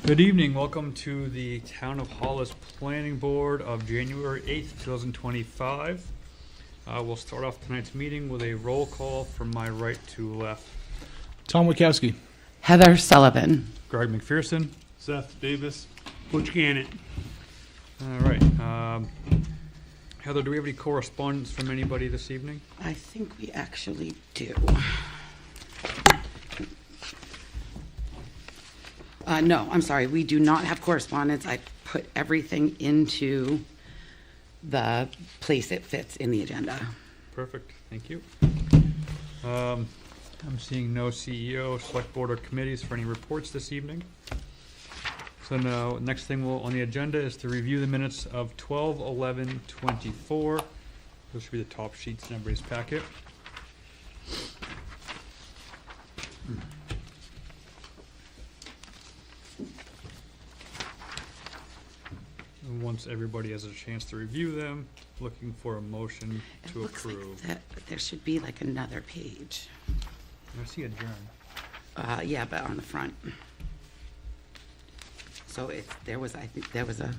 Good evening. Welcome to the Town of Hollis Planning Board of January 8th, 2025. We'll start off tonight's meeting with a roll call from my right to left. Tom Wachowski. Heather Sullivan. Greg McPherson. Seth Davis. Butch Gannett. All right. Heather, do we have any correspondence from anybody this evening? I think we actually do. No, I'm sorry. We do not have correspondence. I put everything into the place it fits in the agenda. Perfect. Thank you. I'm seeing no CEO, select board, or committees for any reports this evening. So now, next thing on the agenda is to review the minutes of 12/11/24. Those should be the top sheets in everybody's packet. And once everybody has a chance to review them, looking for a motion It to looks approve. like there should be like another page. I see adjourn. Yeah, but on the front. So I think there was a,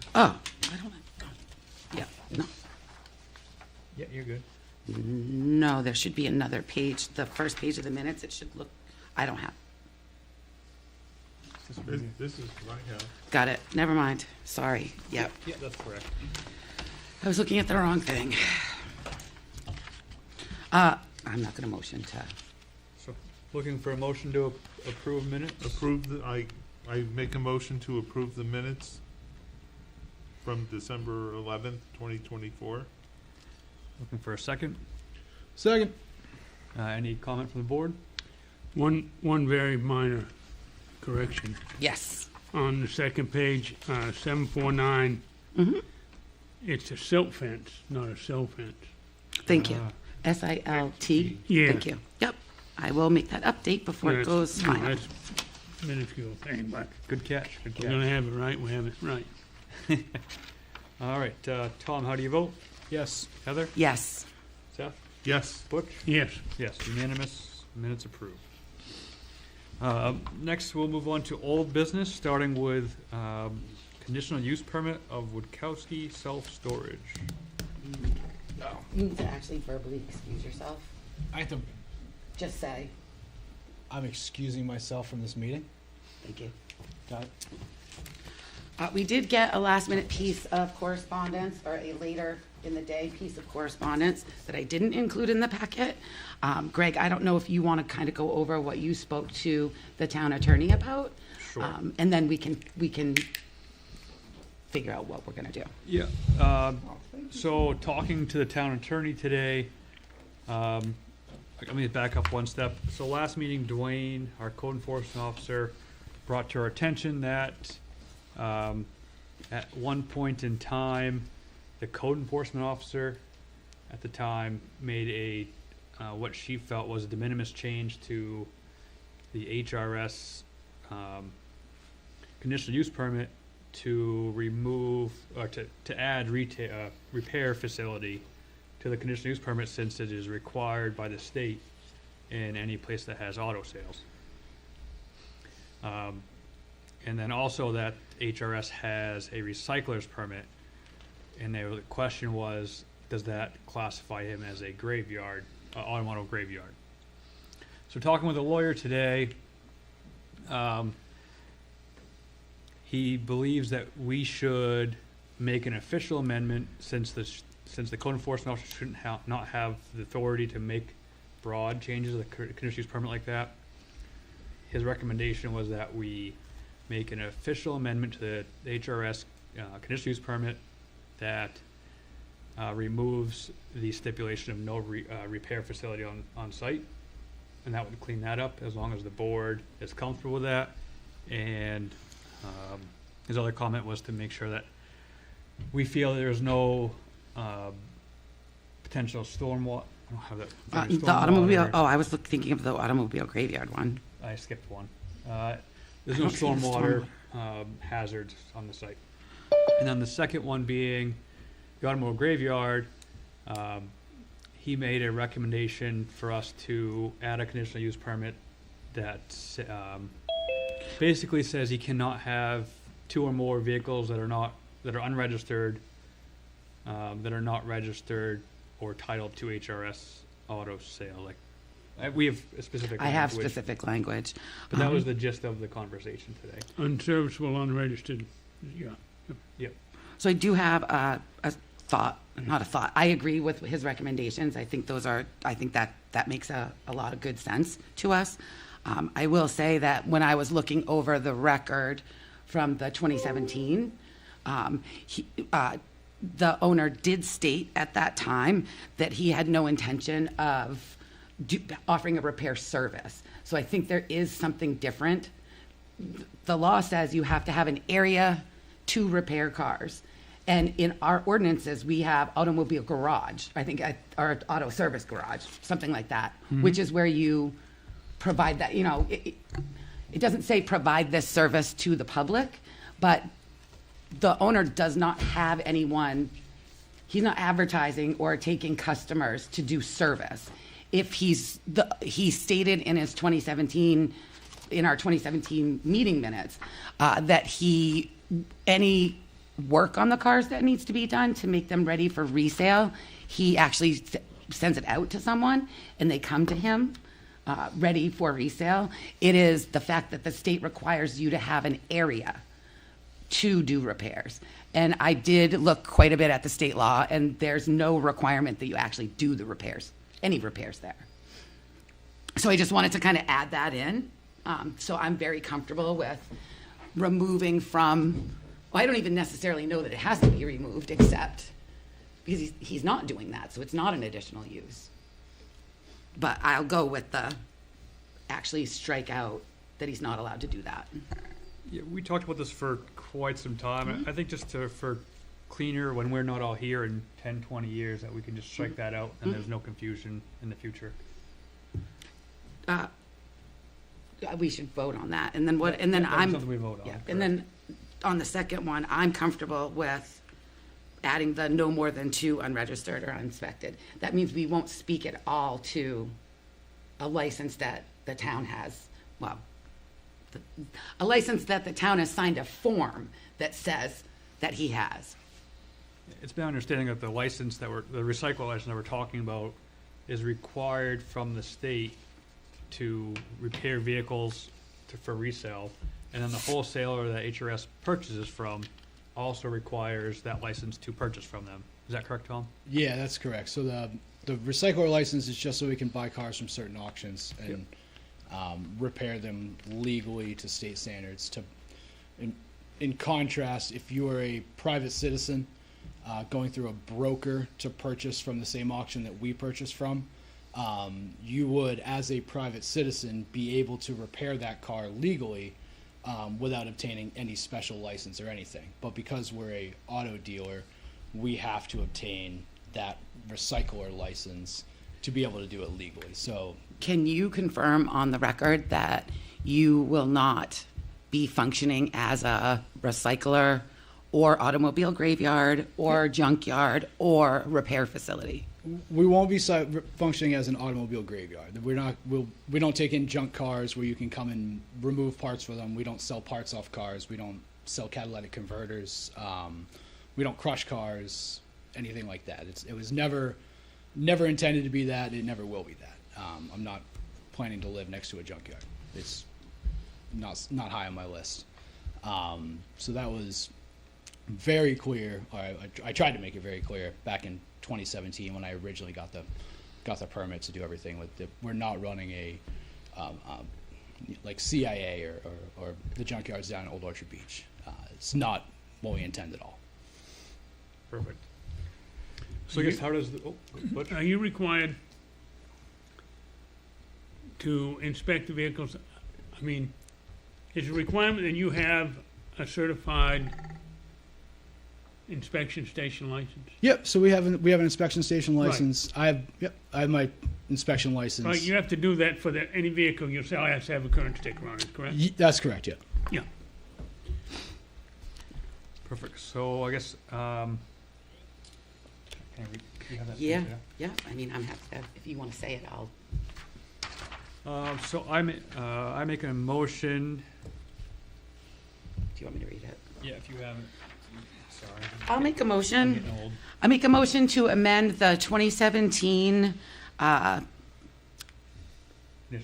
yeah, no. Yeah, you're good. No, there should be another page. The first page of the minutes, it should look, I don't have. This is what I have. Got it. Never mind. Sorry. Yep. Yeah, that's correct. I was looking at the wrong thing. I'm not going to motion to. So, looking for a motion to approve minutes? I make a motion to approve the minutes from December 11th, 2024. Looking for a second. Second. Any comment from the board? One very minor correction. Yes. On the second page, 749, Mm-hmm. it's a silt fence, not a sill fence. Thank you. SILT. Yeah. Thank you. Yep. I will make that update before it goes final. That's a minuscule thing, but Good catch. Good we're gonna catch. have it right, we have it right. All right, Tom, how do you vote? Yes. Heather? Yes. Seth? Yes. Butch? Yes, Yes, unanimous. Minutes approved. Next, we'll move on to old business, starting with conditional use permit of Woodkowski Self-Storage. You need to actually verbally excuse yourself. I have to, Just say. I'm excusing myself from this meeting. Thank you. Got it. We did get a last minute piece of correspondence, or a later in the day piece of correspondence that I didn't include in the packet. Greg, I don't know if you want to kind of go over what you spoke to the town attorney about. Sure. And then we can figure out what we're gonna do. Yeah, so talking to the town attorney today, let me back up one step. So last meeting, Dwayne, our code enforcement officer, brought to our attention that at one point in time, the code enforcement officer at the time made a what she felt was a de minimis change to the HRS conditional use permit to remove or to add repair facility to the conditional use permit, since it is required by the state in any place that has auto sales. And then also that HRS has a recycler's permit, and the question was, does that classify him as a graveyard, automotive graveyard? So talking with a lawyer today, he believes that we should make an official amendment, since the code enforcement officer shouldn't not have the authority to make broad changes of the conditional use permit like that. His recommendation was that we make an official amendment to the HRS conditional use permit that removes the stipulation of no repair facility on site, and that would clean that up, as long as the board is comfortable with that. And his other comment was to make sure that we feel there's no potential stormwater. I don't have that. The automobile, I was thinking of the automobile graveyard one. I skipped one. There's I no don't see the stormwater hazards on the site. And then the second one being the automobile graveyard, he made a recommendation for us to add a conditional use permit that basically says he cannot have two or more vehicles that are unregistered, that are not registered or titled to HRS auto sale. Like, we have a specific I have language, specific language. but that was the gist of the conversation today. Unserviceable, unregistered, yeah. So I do have a thought, not a thought. I agree with his recommendations. I think that makes a lot of good sense to us. I will say that when I was looking over the record from the 2017, the owner did state at that time that he had no intention of offering a repair service. So I think there is something different. The law says you have to have an area to repair cars. And in our ordinances, we have automobile garage, or auto service garage, something like that, which is where you provide that, it doesn't say provide this service to the public, but the owner does not have anyone, he's not advertising or taking customers to do service. If he stated in his 2017, in our 2017 meeting minutes, that any work on the cars that needs to be done to make them ready for resale, he actually sends it out to someone and they come to him ready for resale. It is the fact that the state requires you to have an area to do repairs. And I did look quite a bit at the state law, and there's no requirement that you actually do the repairs, any repairs there. So I just wanted to kind of add that in. So I'm very comfortable with removing from, well, I don't even necessarily know that it has to be removed, except because he's not doing that, so it's not an additional use. But I'll go with the actually strike out that he's not allowed to do that. Yeah, we talked about this for quite some time. I think just for cleaner, when we're not all here in 10, 20 years, that we can just strike that out and there's no confusion in the future. We should vote on that, and then what? And then That's something we vote on. Yeah, and then on the second one, I'm comfortable with adding the no more than 2 unregistered or uninspected. That means we won't speak at all to a license that the town has, well, a license that the town has signed a form that says that he has. It's been understanding that the recycle license that we're talking about is required from the state to repair vehicles for resale, and then the wholesaler that HRS purchases from also requires that license to purchase from them. Is that correct, Tom? Yeah, that's correct. So the recycler license is just so we can buy cars from certain auctions and repair them legally to state standards. In contrast, if you are a private citizen going through a broker to purchase from the same auction that we purchase from, you would, as a private citizen, be able to repair that car legally without obtaining any special license or anything. But because we're a auto dealer, we have to obtain that recycler license to be able to do it legally. So, Can you confirm on the record that you will not be functioning as a recycler or automobile graveyard or junkyard or repair facility? we won't be functioning as an automobile graveyard. We don't take in junk cars where you can come and remove parts for them. We don't sell parts off cars. We don't sell catalytic converters. We don't crush cars, anything like that. It was never intended to be that. It never will be that. I'm not planning to live next to a junkyard. It's not high on my list. So that was very clear. I tried to make it very clear back in 2017 when I originally got the permit to do everything with it. We're not running a like CIA or the junkyards down at Old Orchard Beach. It's not what we intend at all. Perfect. So I guess how does Butch? Are you required to inspect the vehicles? I mean, is a requirement that you have a certified inspection station license? Yep. So we have an inspection station license. Right. I have my inspection license. Right. You have to do that for any vehicle you sell. Has to have a current sticker on it. Correct? That's correct. Yeah. Yeah. Perfect. So I guess you have that Yeah, page, yeah. I mean, I'm happy to, if you want to say it, I'll. So I make a motion you want me to read it. Yeah, if you haven't, sorry. I'll make a I'm motion. getting old. I make a motion to amend the 2017 Conditional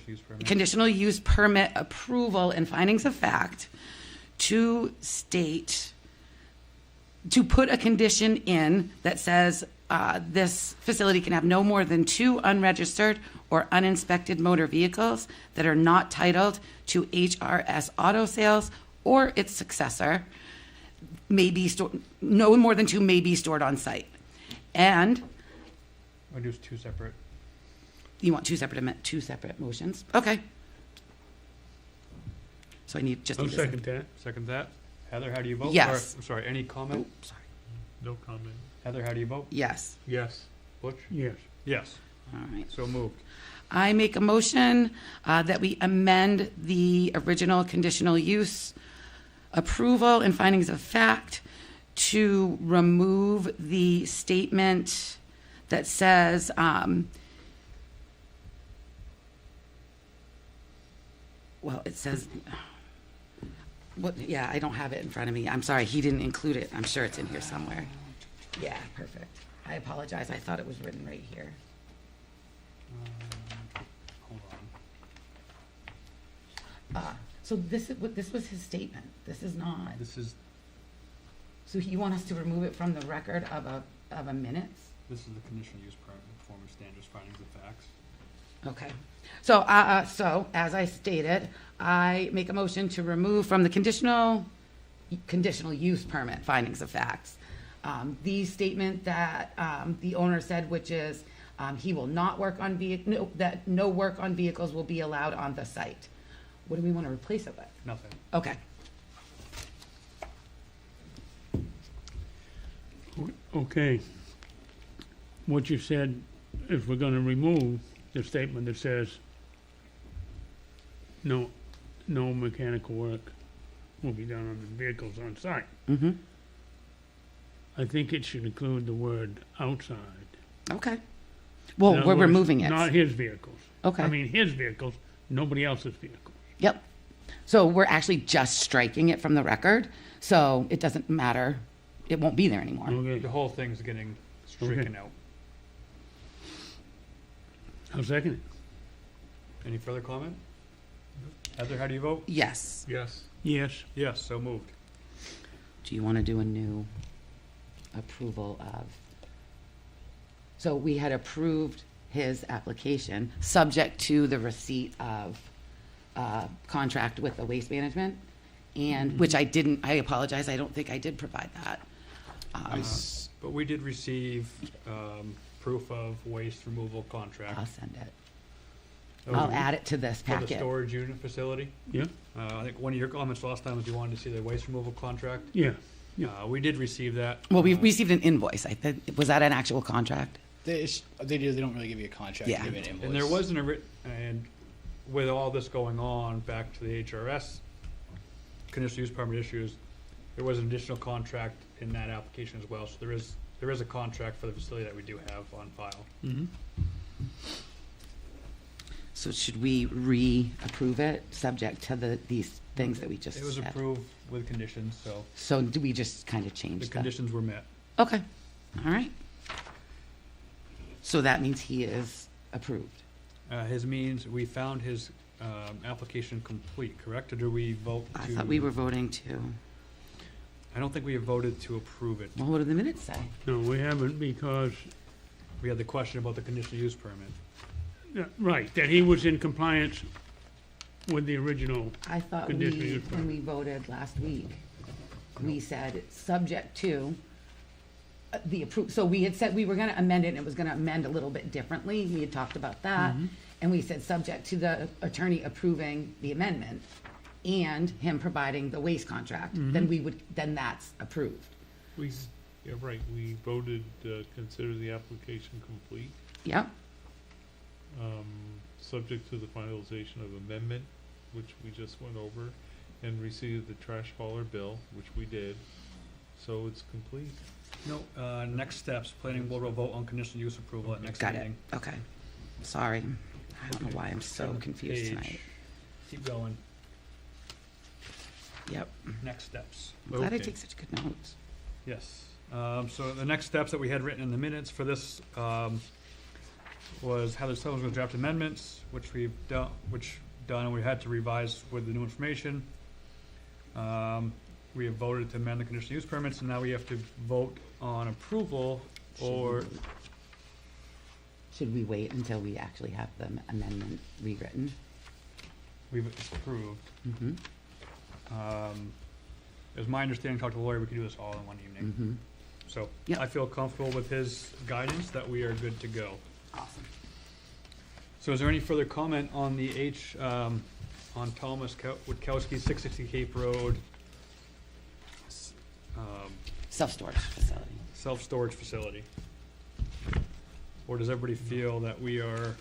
use permit. conditional use permit approval and findings of fact to state, to put a condition in that says this facility can have no more than 2 unregistered or uninspected motor vehicles that are not titled to HRS Auto Sales or its successor, may be stored, no more than 2 may be stored on site. And I'll do 2 separate. you want two separate motions? Okay. So I need just. I'll need a second that. Second that. Heather, how do you vote? Yes. Or, I'm sorry, any comment? Oh, sorry. No comment. Heather, how do you vote? Yes. Yes. Butch? Yes. Yes. All right. So moved. I make a motion that we amend the original conditional use approval and findings of fact to remove the statement that says, well, it says, what, yeah, I don't have it in front of me. I'm sorry, he didn't include it. I'm sure it's in here somewhere. Yeah, perfect. I apologize. I thought it was written right here. Hold on. So this is what, this was his statement. This is not. This is So you want us to remove it from the record of a minutes? the conditional use permit, performance standards, findings of facts. Okay. So, so as I stated, I make a motion to remove from the conditional use permit findings of facts the statement that the owner said, which is he will not work on that no work on vehicles will be allowed on the site. What do we want to replace it with? Nothing. Okay. Okay. What you said is we're gonna remove the statement that says no mechanical work will be done on the vehicles on site. Mm-hmm. I think it should include the word outside. Okay. In Well, other we're words, removing it. Not his vehicles. Okay. I mean, his vehicles, nobody else's vehicles. Yep. So we're actually just striking it from the record, so it doesn't matter. It won't be there anymore. Okay, The whole thing's getting stricken out. I'll second it. Any further comment? Heather, how do you vote? Yes. Yes. Yes. Yes, so moved. Do you want to do a new approval of? So we had approved his application, subject to the receipt of contract with the waste management, and, which I didn't, I apologize, I don't think I did provide that. But we did receive proof of waste removal contract. I'll send it. That was I'll add it to this For the packet. storage unit facility. Yeah? I think one of your comments last time was you wanted to see the waste removal contract. Yeah. We did receive that. Well, we received an invoice. I think, was that an actual contract? They don't really give you a contract. Yeah. They give you an invoice. And there wasn't and with all this going on, back to the HRS conditional use permit issues, there was an additional contract in that application as well. So there is a contract for the facility that we do have on file. Mm-hmm. So should we re-approve it, subject to these things that we just It was said? approved with conditions, so So do we just kind of change the that? conditions were met. Okay, all right. So that means he is approved. His means, we found his application complete, correct? Or do we vote to? I thought we were voting to, I don't think we have voted to approve it. well, what do the minutes say? No, we haven't because, We had the question about the conditional use permit. right, that he was in compliance with the original. I thought Conditional we, use when permit. we voted last week, we said subject to the so we had said we were gonna amend it, and it was gonna amend a little bit differently. We had talked about that. And we said subject to the attorney approving the amendment and him providing the waste contract, then that's approved. Yeah, right, we voted, consider the application complete, Yep, subject to the finalization of amendment, which we just went over, and receive the trash hauler bill, which we did, so it's complete. No, next steps, planning board will vote on conditional use approval at next got it. meeting. Okay. Sorry. I don't know why I'm so Seventh confused page. tonight. Keep going. Yep. next steps. I'm glad I Okay. take such good notes. Yes. So the next steps that we had written in the minutes for this was Heather Stone was going to draft amendments, which we've done, and we had to revise with the new information. We have voted to amend the conditional use permits, and now we have to vote on approval or, Should we wait until we actually have the amendment rewritten? we've approved. Mm-hmm. It was my understanding, talked to the lawyer, we could do this all in one evening. Mm-hmm. So Yep. I feel comfortable with his guidance that we are good to go. Awesome. So is there any further comment on the on Thomas Witkowski, 660 Cape Road, Self-storage facility. self-storage facility? Or does everybody feel that we are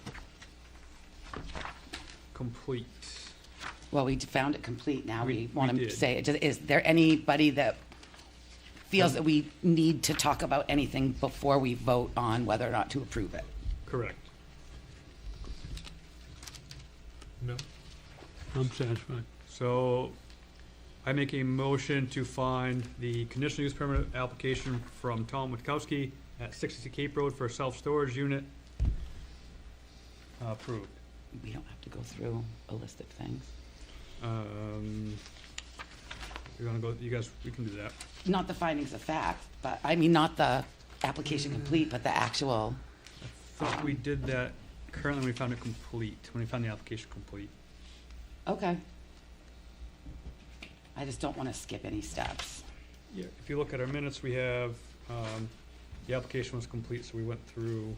complete? Well, we found it complete now. We- We want we to did. say, is there anybody that feels that we need to talk about anything before we vote on whether or not to approve it? Correct. No? I'm satisfied. So I make a motion to find the conditional use permit application from Tom Witkowski at 60 Cape Road for a self-storage unit approved. We don't have to go through a list of things. You wanna go, you guys, we can do that. Not the findings of fact, but, I mean, not the application complete, but the actual, Thought we did that currently when we found it complete, when we found the application complete. okay. I just don't want to skip any steps. Yeah. If you look at our minutes, we have, the application was complete, so we went through,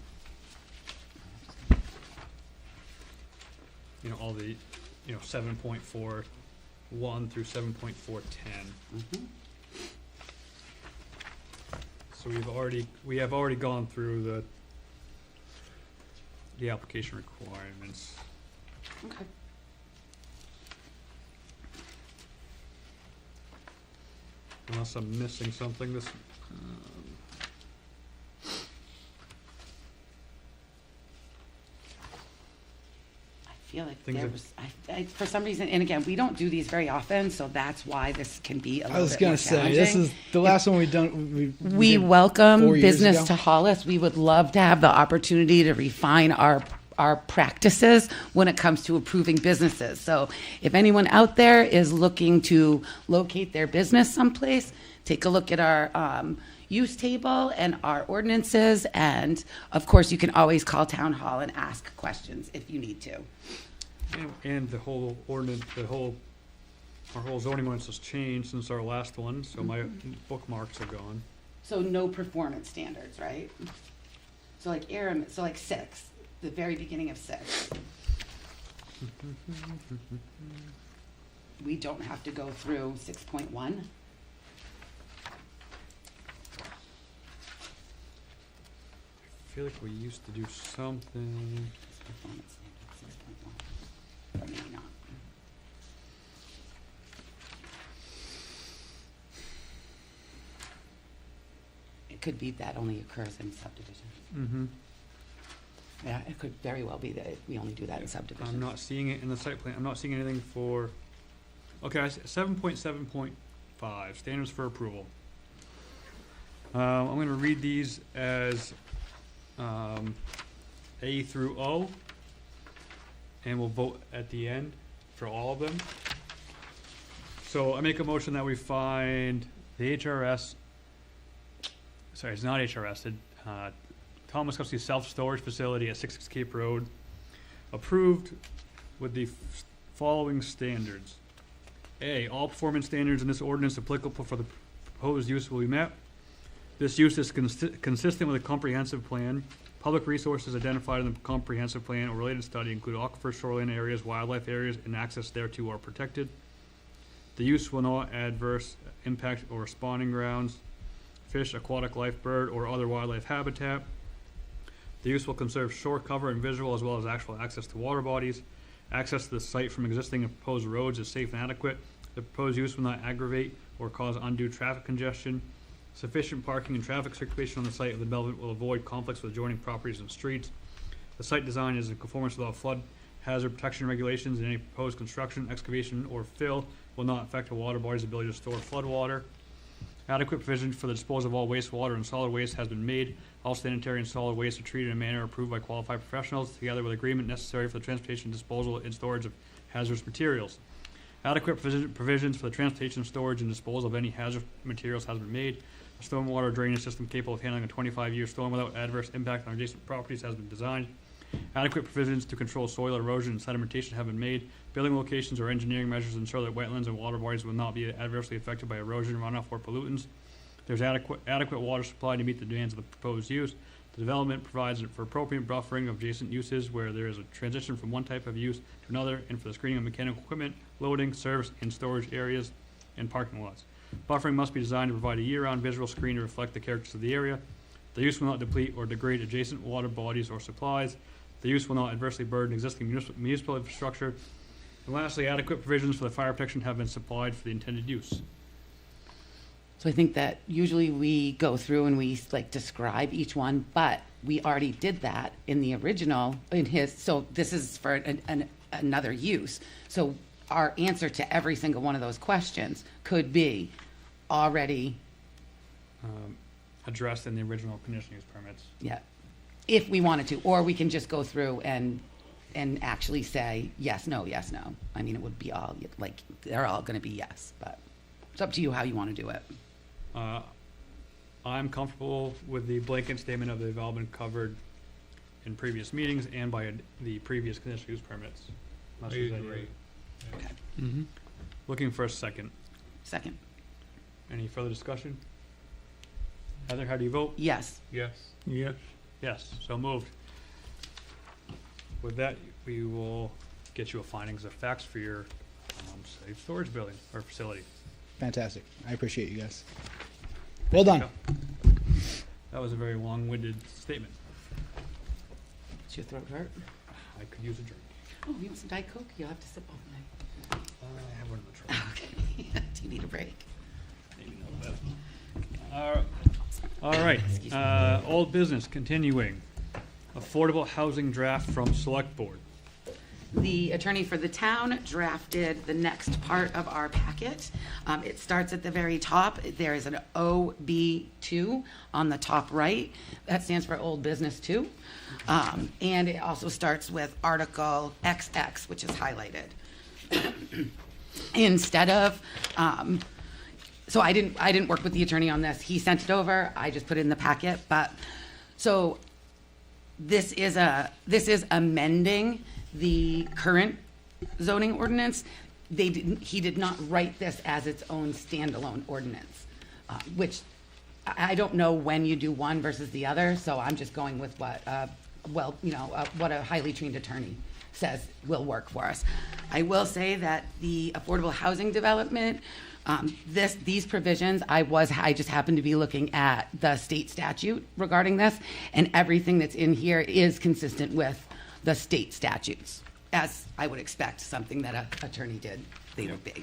all the, 7.41 through 7.410. Mhm. So we have already gone through the application requirements. Okay. Unless I'm missing something, I feel like Things there that- was, for some reason, and again, we don't do these very often, so that's why this can be a I little was bit gonna more say this challenging. is the last one we've done. We did welcome 4 years business ago. to Hollis. We would love to have the opportunity to refine our practices when it comes to approving businesses. So if anyone out there is looking to locate their business someplace, take a look at our use table and our ordinances. And of course, you can always call town hall and ask questions if you need to. and the whole ordinance, our whole zoning ordinance has changed since our last one, so my bookmarks are gone. So no performance standards, right? So like so like 6, the very beginning of 6. We don't have to go through 6.1. I feel like we used to do something. Performance standard 6.1. Or maybe not. It could be that only occurs in subdivisions. Mm-hmm. Yeah, it could very well be that we only do that in subdivisions. I'm not seeing it in the site plan. I'm not seeing anything for, okay, 7.7.5, standards for approval. I'm gonna read these as, A through O, and we'll vote at the end for all of them. So I make a motion that we find the HRS, sorry, it's not HRS, Tom Witkowski self-storage facility at 6 Cape Road, approved with the following standards. A, all performance standards in this ordinance applicable for the proposed use will be met. This use is consistent with a comprehensive plan. Public resources identified in the comprehensive plan or related study include aquifer, shoreline areas, wildlife areas, and access thereto are protected. The use will not adverse impact or spawning grounds, fish, aquatic life, bird, or other wildlife habitat. The use will conserve shore cover and visual as well as actual access to water bodies. Access to the site from existing and proposed roads is safe and adequate. The proposed use will not aggravate or cause undue traffic congestion. Sufficient parking and traffic circulation on the site of the development will avoid conflicts with adjoining properties and streets. The site design is in conformance with all flood hazard protection regulations, and any proposed construction, excavation, or fill will not affect a water body's ability to store flood water. Adequate provision for the disposal of all wastewater and solid waste has been made. All sanitary and solid waste are treated in a manner approved by qualified professionals, together with agreement necessary for the transportation, disposal, and storage of hazardous materials. Adequate provisions for the transportation, storage, and disposal of any hazardous materials has been made. A stormwater drainage system capable of handling a 25-year storm without adverse impact on adjacent properties has been designed. Adequate provisions to control soil erosion and sedimentation have been made. Building locations or engineering measures ensure that wetlands and water bodies will not be adversely affected by erosion, runoff, or pollutants. There's adequate water supply to meet the demands of the proposed use. The development provides for appropriate buffering of adjacent uses where there is a transition from one type of use to another, and for the screening of mechanical equipment, loading, service, and storage areas and parking lots. Buffering must be designed to provide a year-round visual screen to reflect the characters of the area. The use will not deplete or degrade adjacent water bodies or supplies. The use will not adversely burden existing municipal infrastructure. And lastly, adequate provisions for the fire protection have been supplied for the intended use. So I think that usually we go through and we like describe each one, but we already did that in the original, so this is for another use. So our answer to every single one of those questions could be already, Addressed in the original conditional use permits. yeah, if we wanted to, or we can just go through and actually say yes, no, yes, no. I mean, it would be all, like, they're all gonna be yes, but it's up to you how you wanna do it. I'm comfortable with the blanket statement of the development covered in previous meetings and by the previous conditional use permits. I Unless there's any- agree. Okay, Mm-hmm. Looking for a second. second, Any further discussion? Heather, how do you vote? yes. Yes. Yes. Yes, so moved. With that, we will get you a findings of facts for your safe storage building or facility. Fantastic. I appreciate you guys. Well done. That was a very long-winded statement. Does your throat hurt? I could use a drink. Oh, you want some Diet Coke? You'll have to sip all night. I have one in the truck. Okay, do you need a break? Maybe a little bit. All right, old business, continuing. Affordable housing draft from select board. The attorney for the town drafted the next part of our packet. It starts at the very top. There is an OB2 on the top right. That stands for Old Business 2. And it also starts with Article XX, which is highlighted. Instead of, so I didn't work with the attorney on this. He sent it over. I just put it in the packet. But so this is amending the current zoning ordinance. He did not write this as its own standalone ordinance, which I don't know when you do one versus the other, so I'm just going with what, what a highly trained attorney says will work for us. I will say that the affordable housing development, these provisions, I just happened to be looking at the state statute regarding this, and everything that's in here is consistent with the state statutes, as I would expect something that an attorney did, they would be.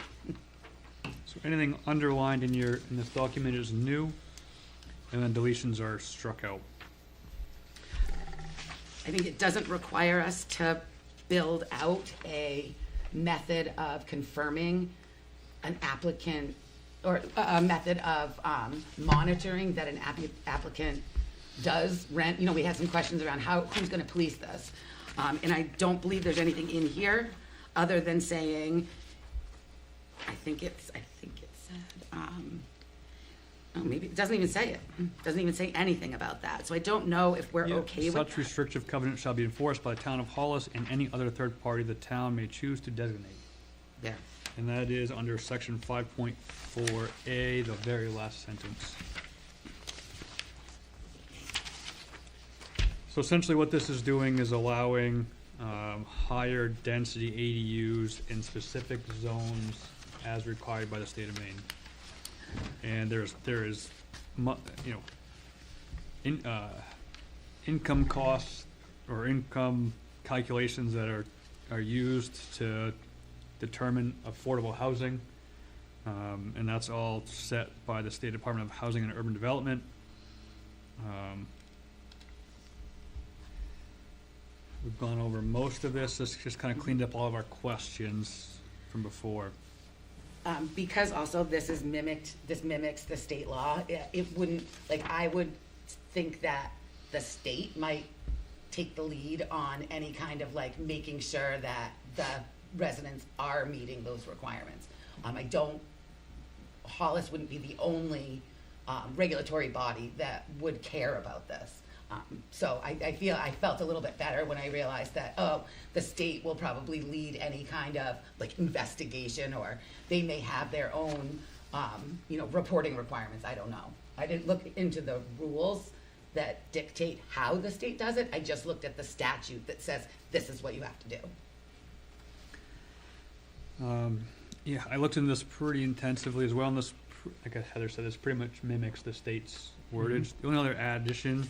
So anything underlined in this document is new, and then deletions are struck out. I think it doesn't require us to build out a method of confirming an applicant, or a method of monitoring that an applicant does rent. We had some questions around who's gonna police this. And I don't believe there's anything in here other than saying, I think it said, maybe it doesn't even say it. Doesn't even say anything about that. So I don't know if we're okay with that. Such restrictive covenant shall be enforced by the town of Hollis and any other third party the town may choose to designate. There. And that is under section 5.4A, the very last sentence. So essentially what this is doing is allowing higher density ADUs in specific zones as required by the state of Maine. And there is income costs or income calculations that are used to determine affordable housing. And that's all set by the State Department of Housing and Urban Development. We've gone over most of this. This just kind of cleaned up all of our questions from before. Because also this mimics the state law, it wouldn't, like, I would think that the state might take the lead on any kind of like making sure that the residents are meeting those requirements. Hollis wouldn't be the only regulatory body that would care about this. So I felt a little bit better when I realized that, oh, the state will probably lead any kind of like investigation, or they may have their own, reporting requirements. I don't know. I didn't look into the rules that dictate how the state does it. I just looked at the statute that says this is what you have to do. Yeah, I looked into this pretty intensively as well, and this, like Heather said, this pretty much mimics the state's wordage. The only other addition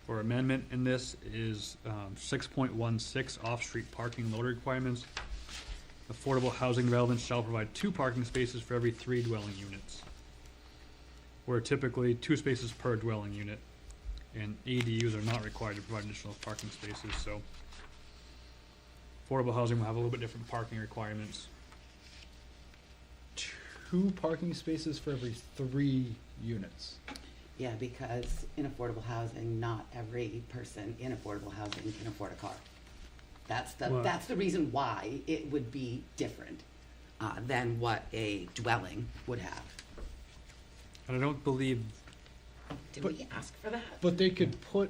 or amendment in this is 6.16, off-street parking load requirements. Affordable housing developments shall provide 2 parking spaces for every 3 dwelling units, where typically 2 spaces per dwelling unit, and ADUs are not required to provide additional parking spaces, so affordable housing will have a little bit different parking requirements. 2 parking spaces for every 3 units. Yeah, because in affordable housing, not every person in affordable housing can afford a car. That's Well- the reason why it would be different than what a dwelling would have. And I don't believe, Did But- we ask for that? But they could put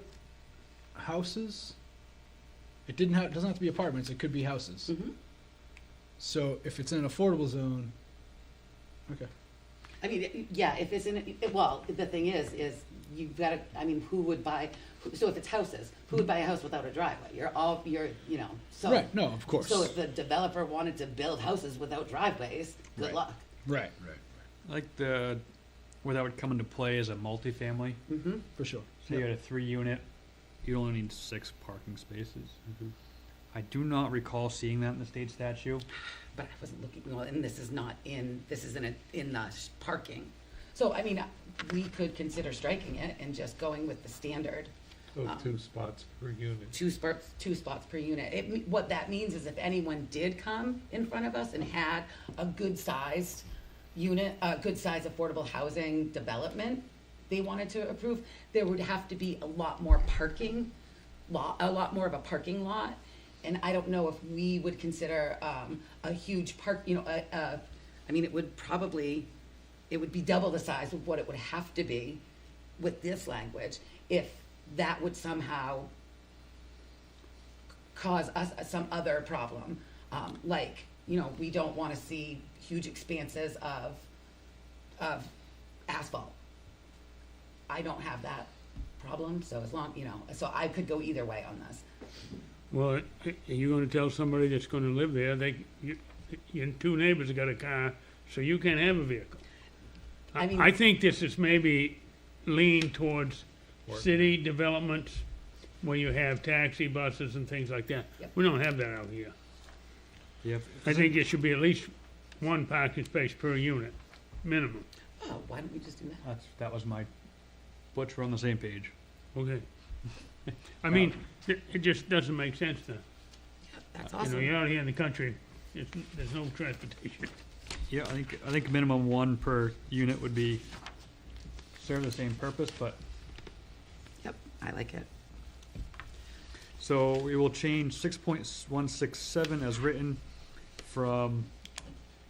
houses. It doesn't have to be apartments. It could be houses. Mhm. So if it's in an affordable zone, okay. I mean, yeah, if it's in, well, the thing is you've got to, I mean, who would buy, so if it's houses, who would buy a house without a driveway? So. Right. No, of course. So if the developer wanted to build houses without driveways, good Right. luck. Right. like where that would come into play is a multifamily. Mm-hmm. For sure. So you had a 3-unit, you only need 6 parking spaces. I do not recall seeing that in the state statute. But I wasn't looking, well, and this is in the parking. So, I mean, we could consider striking it and just going with the standard, So 2 spots per unit. 2 spots per unit. What that means is if anyone did come in front of us and had a good-sized unit, a good-sized affordable housing development they wanted to approve, there would have to be a lot more of a parking lot. And I don't know if we would consider a huge park, I mean, it would be double the size of what it would have to be with this language if that would somehow cause us some other problem. We don't want to see huge expanses of asphalt. I don't have that problem, so so I could go either way on this. Well, are you gonna tell somebody that's gonna live there, your 2 neighbors have got a car, so you can't have a vehicle? I mean- I think this is maybe lean towards city developments where you have taxi buses and things like that. Yep. We don't have that out here. Yep. I think it should be at least 1 parking space per unit, minimum. Oh, why don't we just do that? That was my, Butch, we're on the same page. Okay. I mean, it just doesn't make sense then. That's You know, awesome. you're out here in the country, there's no transportation. Yeah, I think minimum 1 per unit would serve the same purpose, but, Yep, I like it. so we will change 6.167 as written from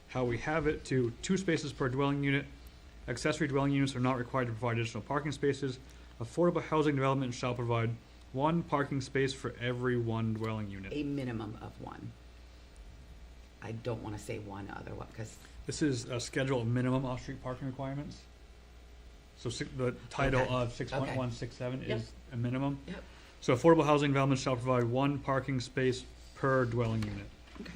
how we have it to 2 spaces per dwelling unit. Accessory dwelling units are not required to provide additional parking spaces. Affordable housing development shall provide 1 parking space for every 1 dwelling unit. A minimum of 1. I don't want to say 1 otherwise, because, This is a schedule of minimum off-street parking requirements. So the title Okay. of 6.167 Yep. is a minimum. yep, So affordable housing development shall provide 1 parking space per dwelling unit. okay.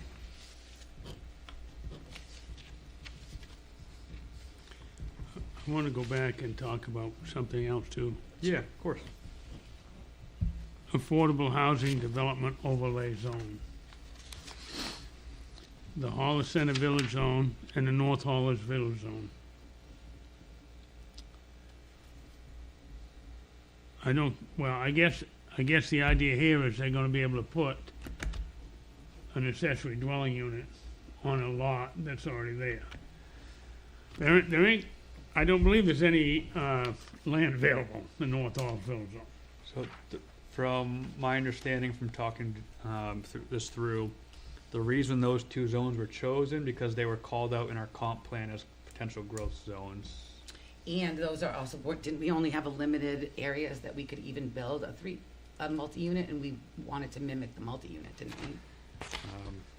I wanna go back and talk about something else too. Yeah, of course. Affordable Housing Development Overlay Zone. The Hollis Center Village Zone and the North Hollis Village Zone. I guess the idea here is they're gonna be able to put an accessory dwelling unit on a lot that's already there. There ain't, I don't believe there's any, land available in North Hollisville zone. So, from my understanding from talking through, the reason those two zones were chosen because they were called out in our comp plan as potential growth zones. And those are also, didn't we only have a limited areas that we could even build a multi-unit, and we wanted to mimic the multi-unit, didn't we?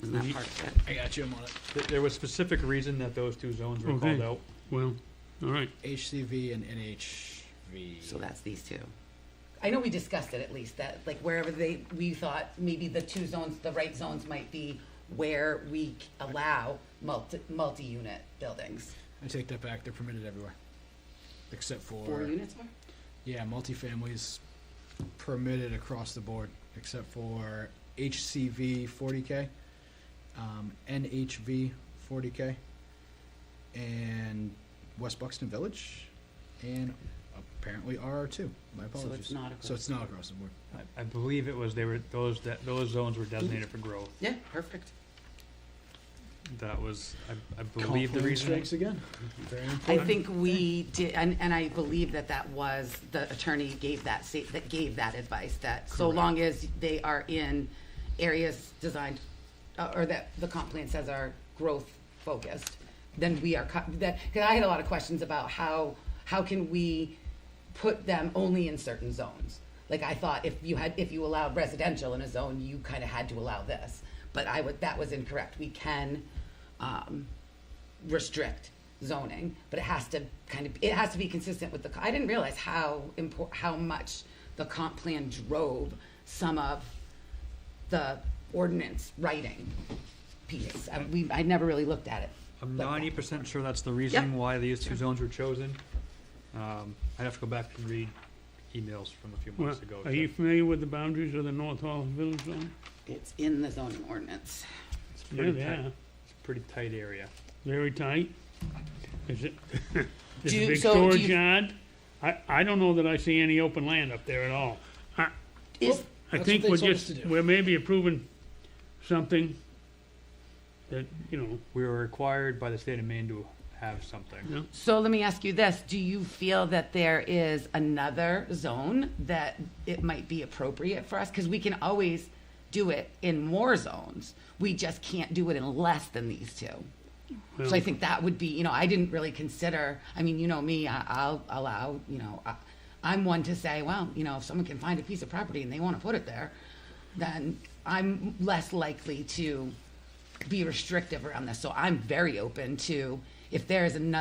Isn't that part of it? I got you. I'm on it. There was specific reason that those two zones were Okay. called out. Well, all right. HCV and NHV. So that's these two. I know we discussed it at least, that like wherever we thought maybe the two zones, the right zones might be where we allow multi-unit buildings. I take that back. They're permitted everywhere, except for 4 units are? yeah, multifamilies permitted across the board, except for HCV 40K, NHV 40K, and West Buxton Village, and apparently RR2. My apologies. So it's not So it's not across the board. I believe it was, those zones were designated for growth. Yeah, perfect. That was, I believe the Comp plan reason. strikes again. Very I important. think we did, and I believe that was, the attorney gave that advice, that so Correct. long as they are in areas designed, or that the comp plan says are growth focused, then we are, because I had a lot of questions about how can we put them only in certain zones? Like I thought if you allowed residential in a zone, you kind of had to allow this, but that was incorrect. We can restrict zoning, but it has to be consistent with I didn't realize how much the comp plan drove some of the ordinance writing piece. I never really looked at it. I'm like that. 90% sure that's the reason why these two zones were chosen. I'd have to go back and read emails from a few Well, months ago. are you familiar with the boundaries of the North Hollisville zone? It's in the zoning ordinance. It's Yeah, pretty they tight. are. It's a pretty tight area. Very tight. Is it, there's Do a you- big so do storage you- yard. I don't know that I see any open land up there at all. Is, I That's think what we're they told us just, to do. we're maybe approving something that, We were required by the state of Maine to have something. you know, so let me ask you this, do you feel that there is another zone that it might be appropriate for us? Because we can always do it in more zones, we just can't do it in less than these two. well, So I think that would be, I didn't really consider, I mean, you know me, I'll allow, I'm one to say, well, if someone can find a piece of property and they want to put it there, then I'm less likely to be restrictive around this. So I'm very open to, if there is an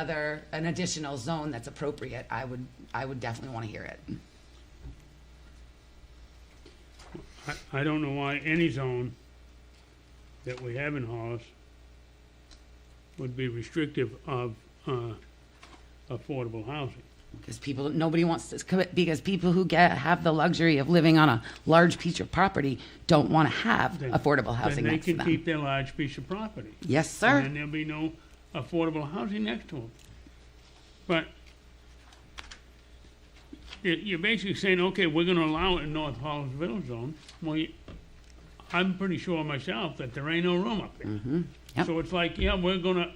additional zone that's appropriate, I would definitely want to hear it. I don't know why any zone that we have in Hollis would be restrictive of affordable housing. Because nobody wants to, because people who have the luxury of living on a large piece of property don't want to have Then- affordable housing Then they next to can them. keep their large piece of property. Yes, And sir. then there'll be no affordable housing next to them. But you're basically saying, okay, we're gonna allow it in North Hollisville zone. Well, I'm pretty sure myself that there ain't no room up there. Yep. So it's like, yeah, we're gonna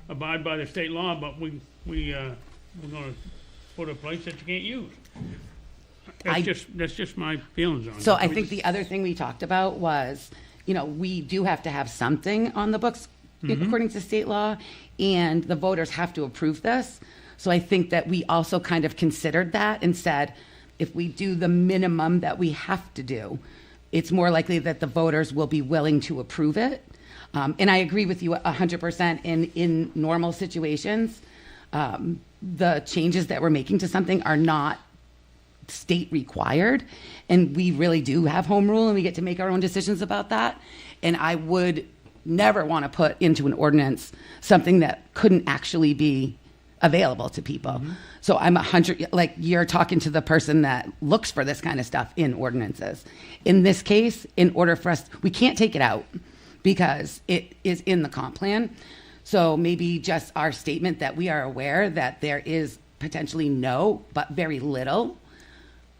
abide by the state law, but we're gonna put a place that you can't use. That's just my feelings on it. So I think the other thing we talked about was, we do have to have something on the books according to state law, and the voters have to approve this. So I think that we also kind of considered that and said, if we do the minimum that we have to do, it's more likely that the voters will be willing to approve it. And I agree with you 100% in normal situations. The changes that we're making to something are not state required, and we really do have home rule and we get to make our own decisions about that. And I would never want to put into an ordinance something that couldn't actually be available to people. So I'm 100, like you're talking to the person that looks for this kind of stuff in ordinances. In this case, in order for us, we can't take it out because it is in the comp plan. So maybe just our statement that we are aware that there is potentially no, but very little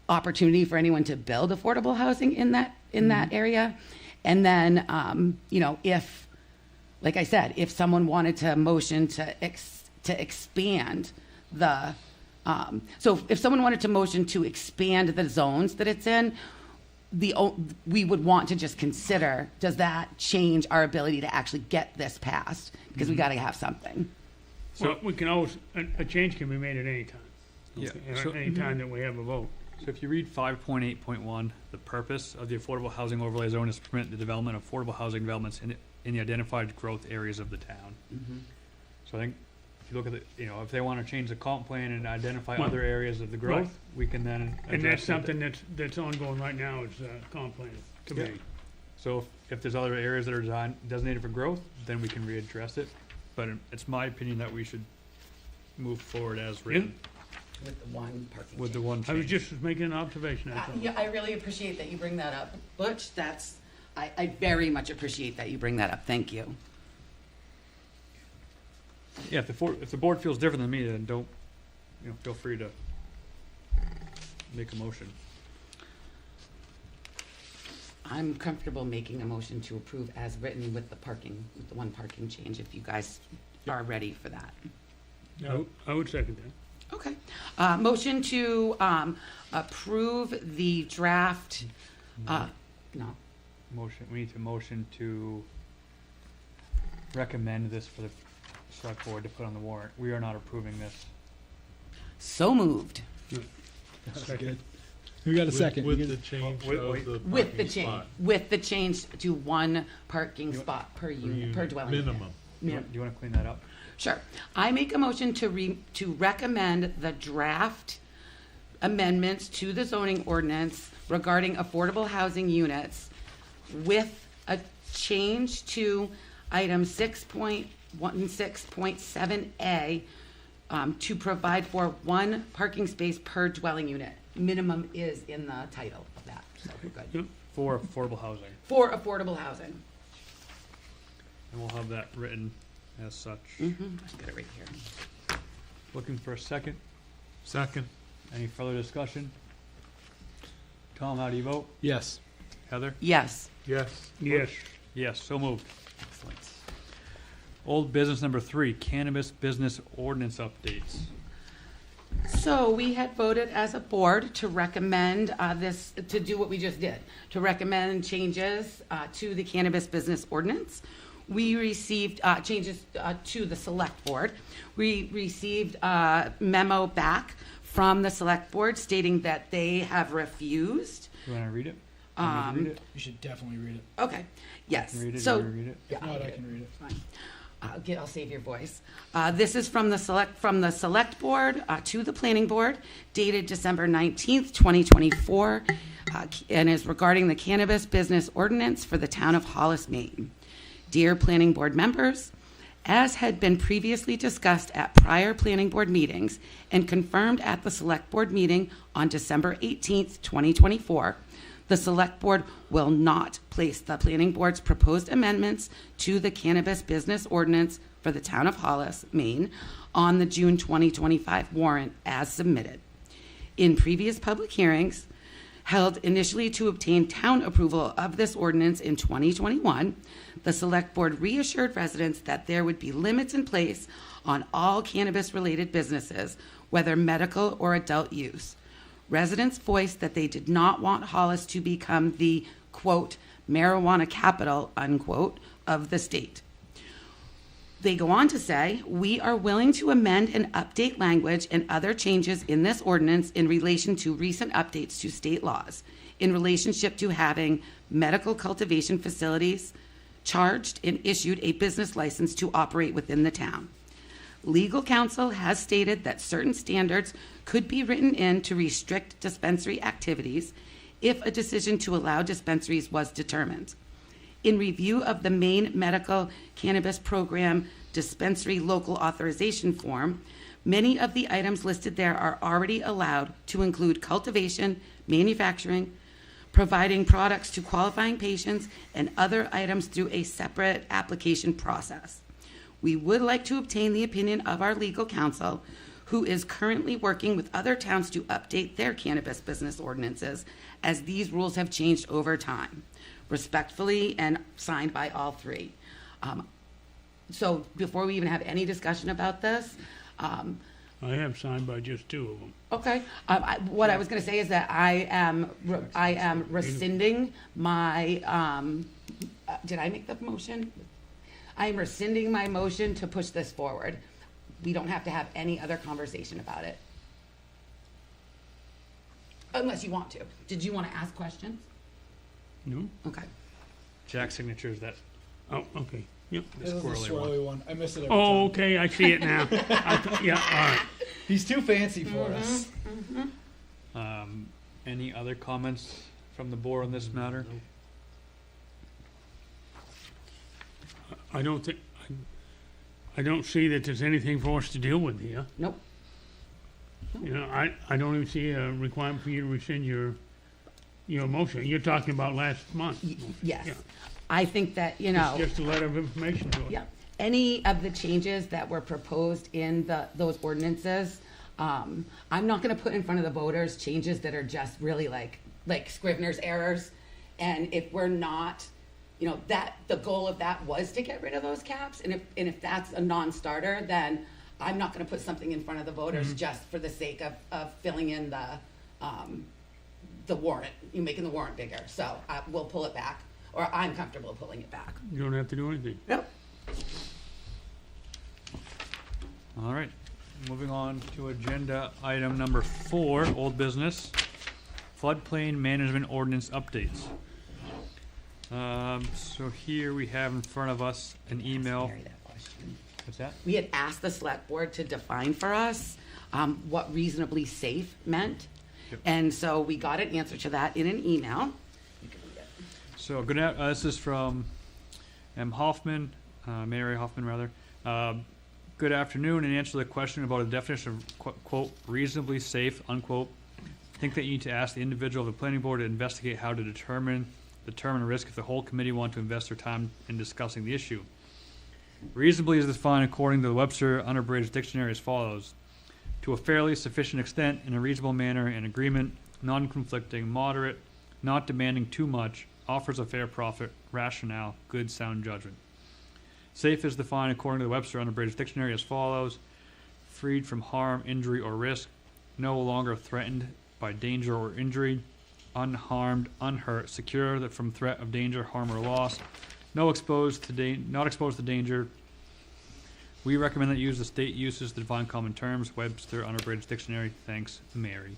opportunity for anyone to build affordable housing in that area. And then, if like I said, if someone wanted to motion to expand the, so if someone wanted to motion to expand the zones that it's in, we would want to just consider, does that change our ability to actually get this passed? Because we got to have something. So we can always, a change can be made at any time. Yeah, At so- any time that we have a vote. So if you read 5.8.1, the purpose of the Affordable Housing Overlay Zone is to permit the development of affordable housing developments in the identified growth areas of the town. So I think if you look at the, if they want to change the comp plan and identify Well, other areas of the growth, right. we can then And address that's it. something that's ongoing right now, is comp plan committee. So if there's other areas that are designated for growth, then we can readdress it. But it's my opinion that we should move forward as written With the one parking with the change. one I was change. just making an observation, that's all. Yeah, I really appreciate that you bring that up, Butch. I very much appreciate that you bring that up. Thank you. Yeah, if the board feels different than me, then don't, feel free to make a motion. I'm comfortable making a motion to approve as written with the one parking change, if you guys are ready for that. I would second that. Okay. Motion to approve the draft, no, We need to motion to recommend this for the select board to put on the warrant. We are not approving this. so moved. Second. We got a second. With the change Wait, of wait. the With the parking change, spot. with the change to one parking spot per unit, per dwelling unit. Minimum. Do you want to clean that up? Sure. I make a motion to recommend the draft amendments to the zoning ordinance regarding affordable housing units with a change to item 6.16.7A to provide for one parking space per dwelling unit. Minimum is in the title of that, so we're good. Yep. For affordable housing. For affordable housing. And we'll have that written as such. I've got it right here. Looking for a second. Second. Any further discussion? Tom, how do you vote? Yes. Heather? Yes. Yes. Yes. Yes, so moved. Excellent. Old business number 3, cannabis business ordinance updates. So we had voted as a board to recommend to do what we just did, to recommend changes to the cannabis business ordinance. We received changes to the select board. We received a memo back from the select board stating that they have refused. You want to read it? Want me to read it? You should definitely read it. Okay, yes. Read it? So, You wanna read it? yeah, If not, I'll I read can read it. Fine. I'll save your voice. This is from the select board to the planning board, dated December 19th, 2024, and is regarding the cannabis business ordinance for the town of Hollis, Maine. Dear planning board members, as had been previously discussed at prior planning board meetings and confirmed at the select board meeting on December 18th, 2024, the select board will not place the planning board's proposed amendments to the cannabis business ordinance for the town of Hollis, Maine, on the June 2025 warrant as submitted. In previous public hearings held initially to obtain town approval of this ordinance in 2021, the select board reassured residents that there would be limits in place on all cannabis-related businesses, whether medical or adult use. Residents voiced that they did not want Hollis to become the, quote, marijuana capital, unquote, of the state. They go on to say, we are willing to amend and update language and other changes in this ordinance in relation to recent updates to state laws, in relationship to having medical cultivation facilities charged and issued a business license to operate within the town. Legal counsel has stated that certain standards could be written in to restrict dispensary activities if a decision to allow dispensaries was determined. In review of the Maine Medical Cannabis Program Dispensary Local Authorization Form, many of the items listed there are already allowed to include cultivation, manufacturing, providing products to qualifying patients, and other items through a separate application process. We would like to obtain the opinion of our legal counsel, who is currently working with other towns to update their cannabis business ordinances, as these rules have changed over time. Respectfully, and signed by all three. so before we even have any discussion about this, I have signed by just 2 of them. okay, what I was gonna say is that I am rescinding my, did I make the motion? I am rescinding my motion to push this forward. We don't have to have any other conversation about it. Unless you want to. Did you want to ask questions? No? Okay. Jack's signature is that Oh, okay, yep. the This is the squirrely one. swirly one. I miss it every Oh, time. okay, I see it now. Yeah, all right. He's too fancy for us. Any other comments from the board on this matter? I don't think, I don't see that there's anything for us to deal with here. Nope. You know, I don't even see a requirement for you to rescind your motion. You're talking about last month. Yes. Yeah. I think that, you know. It's just a letter of information to us. Yeah, any of the changes that were proposed in those ordinances, I'm not gonna put in front of the voters changes that are just really like Scrivener's errors. And if we're not, you know, that, the goal of that was to get rid of those caps, and if that's a non-starter, then I'm not gonna put something in front of the voters just for the sake of filling in the warrant, you making the warrant bigger, so we'll pull it back, or I'm comfortable pulling it back. You don't have to do anything. Yep. All right, moving on to agenda item number 4, old business, floodplain management ordinance updates. So here we have in front of us an email. Mary, that question. What's that? We had asked the select board to define for us what reasonably safe meant. Yep. And so we got an answer to that in an email. You can read it. So this is from M. Hoffman, Mary Hoffman rather. Good afternoon. In answer to the question about the definition of quote reasonably safe unquote, I think that you need to ask the individual of the planning board to investigate how to determine risk if the whole committee want to invest their time in discussing the issue. Reasonably is defined according to the Webster Unabridged Dictionary as follows: to a fairly sufficient extent, in a reasonable manner, in agreement, non-conflicting, moderate, not demanding too much, offers a fair profit, rationale, good sound judgment. Safe is defined according to the Webster Unabridged Dictionary as follows: freed from harm, injury, or risk, no longer threatened by danger or injury, unharmed, unhurt, secure from threat of danger, harm, or loss, not exposed to danger. We recommend that you use the state uses to define common terms. Webster Unabridged Dictionary. Thanks, Mary.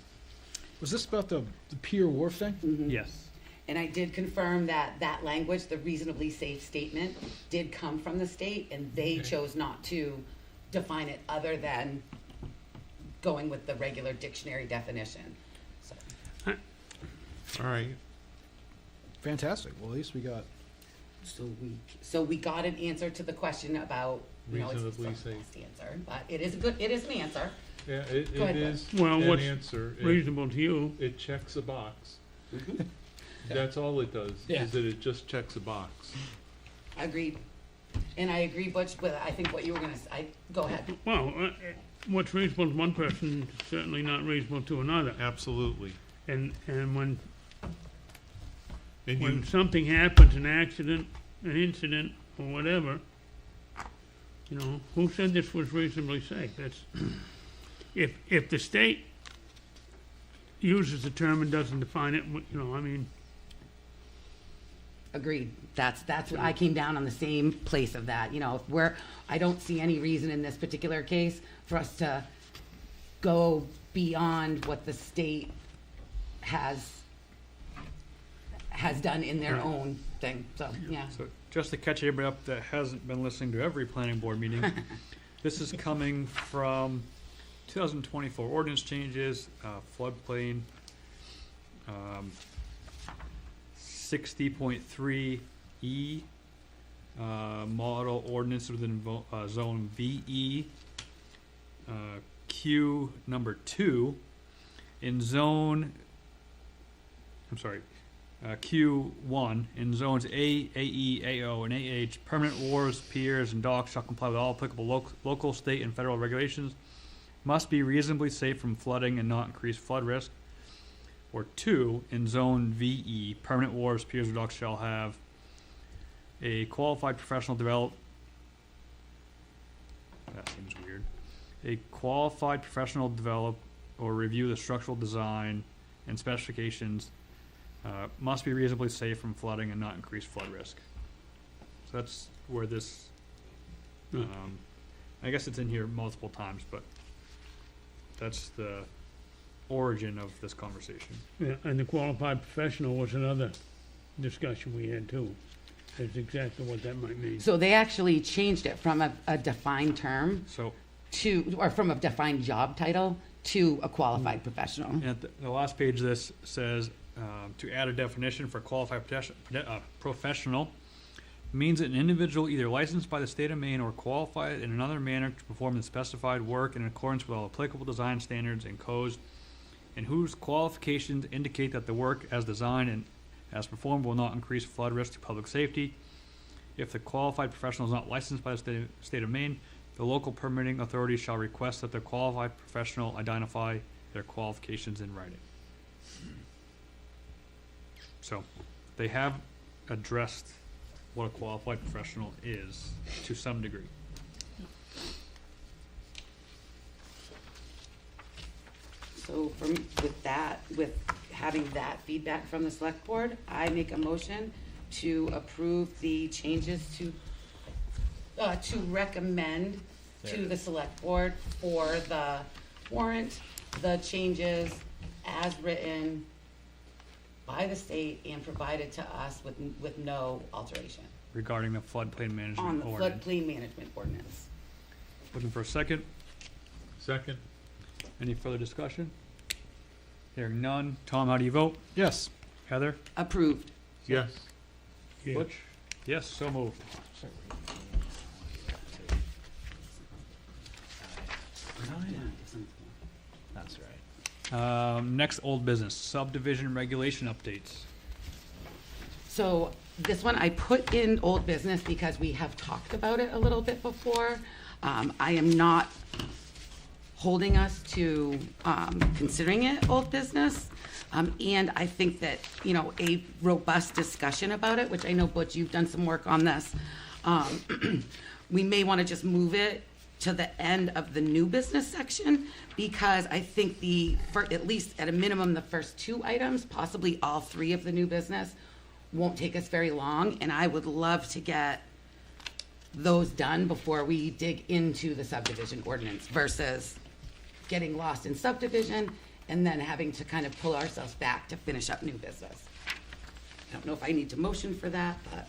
Was this about the Pier Wharf thing? Yes. And I did confirm that that language, the reasonably safe statement, did come from the state, and they chose not to define it other than going with the regular dictionary definition. So, All right, Fantastic. Well, at least we got. so we got an answer to the question about, you know, it's the Reasonably safe. best answer, but it is an answer. yeah, it Go ahead, is Well, an what's answer. Reasonable to you. It checks a box. That's all it does, Yeah. is that it just checks a box. Agreed. And I agree, Butch, with, I think what you were gonna, go ahead. Well, what's reasonable to one person is certainly not reasonable to another. Absolutely. And when And you, when something happens, an accident, an incident, or whatever, you know, who said this was reasonably safe? That's, if the state uses the term and doesn't define it, you know, I mean, Agreed. That's what I came down on the same place of that. You know, I don't see any reason in this particular case for us to go beyond what the state has done in their Right. own thing. So, yeah. So just to catch everybody up that hasn't been listening to every planning board meeting, this is coming from 2024 ordinance changes, floodplain, 60.3E, model ordinance within zone VE, Q number 2, in zone, Q1, in zones A, AE, AO, and AH, permanent wharves, piers, and docks shall comply with all applicable local, state, and federal regulations, must be reasonably safe from flooding and not increase flood risk. Or 2, in zone VE, permanent wharves, piers, or docks shall have a qualified professional A qualified professional develop or review the structural design and specifications must be reasonably safe from flooding and not increase flood risk. So that's where this, I guess it's in here multiple times, but that's the origin of this conversation. Yeah, and the qualified professional was another discussion we had too. That's exactly what that might mean. So they actually changed it from a defined term So, or from a defined job title to a qualified professional. and at the last page of this says, to add a definition for qualified professional means that an individual either licensed by the state of Maine or qualified in another manner to perform the specified work in accordance with all applicable design standards and codes, and whose qualifications indicate that the work as designed and as performed will not increase flood risk to public safety. If the qualified professional is not licensed by the state of Maine, the local permitting authority shall request that the qualified professional identify their qualifications in writing. So, they have addressed what a qualified professional is to some degree. So with having that feedback from the select board, I make a motion to approve the changes to recommend to the select board for the warrant, the changes as written by the state and provided to us with no alteration Regarding the floodplain on management the ordinance. floodplain management ordinance. Looking for a second. Second? Any further discussion? Hearing none. Tom, how do you vote? Yes. Heather? Approved. Yes. Yeah. Butch? Yes, so moved. That's right. Next, old business, subdivision regulation updates. So this one I put in old business because we have talked about it a little bit before. I am not holding us to considering it old business. And I think that, a robust discussion about it, which I know, Butch, you've done some work on this. We may want to just move it to the end of the new business section because I think for at least at a minimum, the first two items, possibly all three of the new business, won't take us very long. And I would love to get those done before we dig into the subdivision ordinance versus getting lost in subdivision and then having to kind of pull ourselves back to finish up new business. I don't know if I need to motion for that, but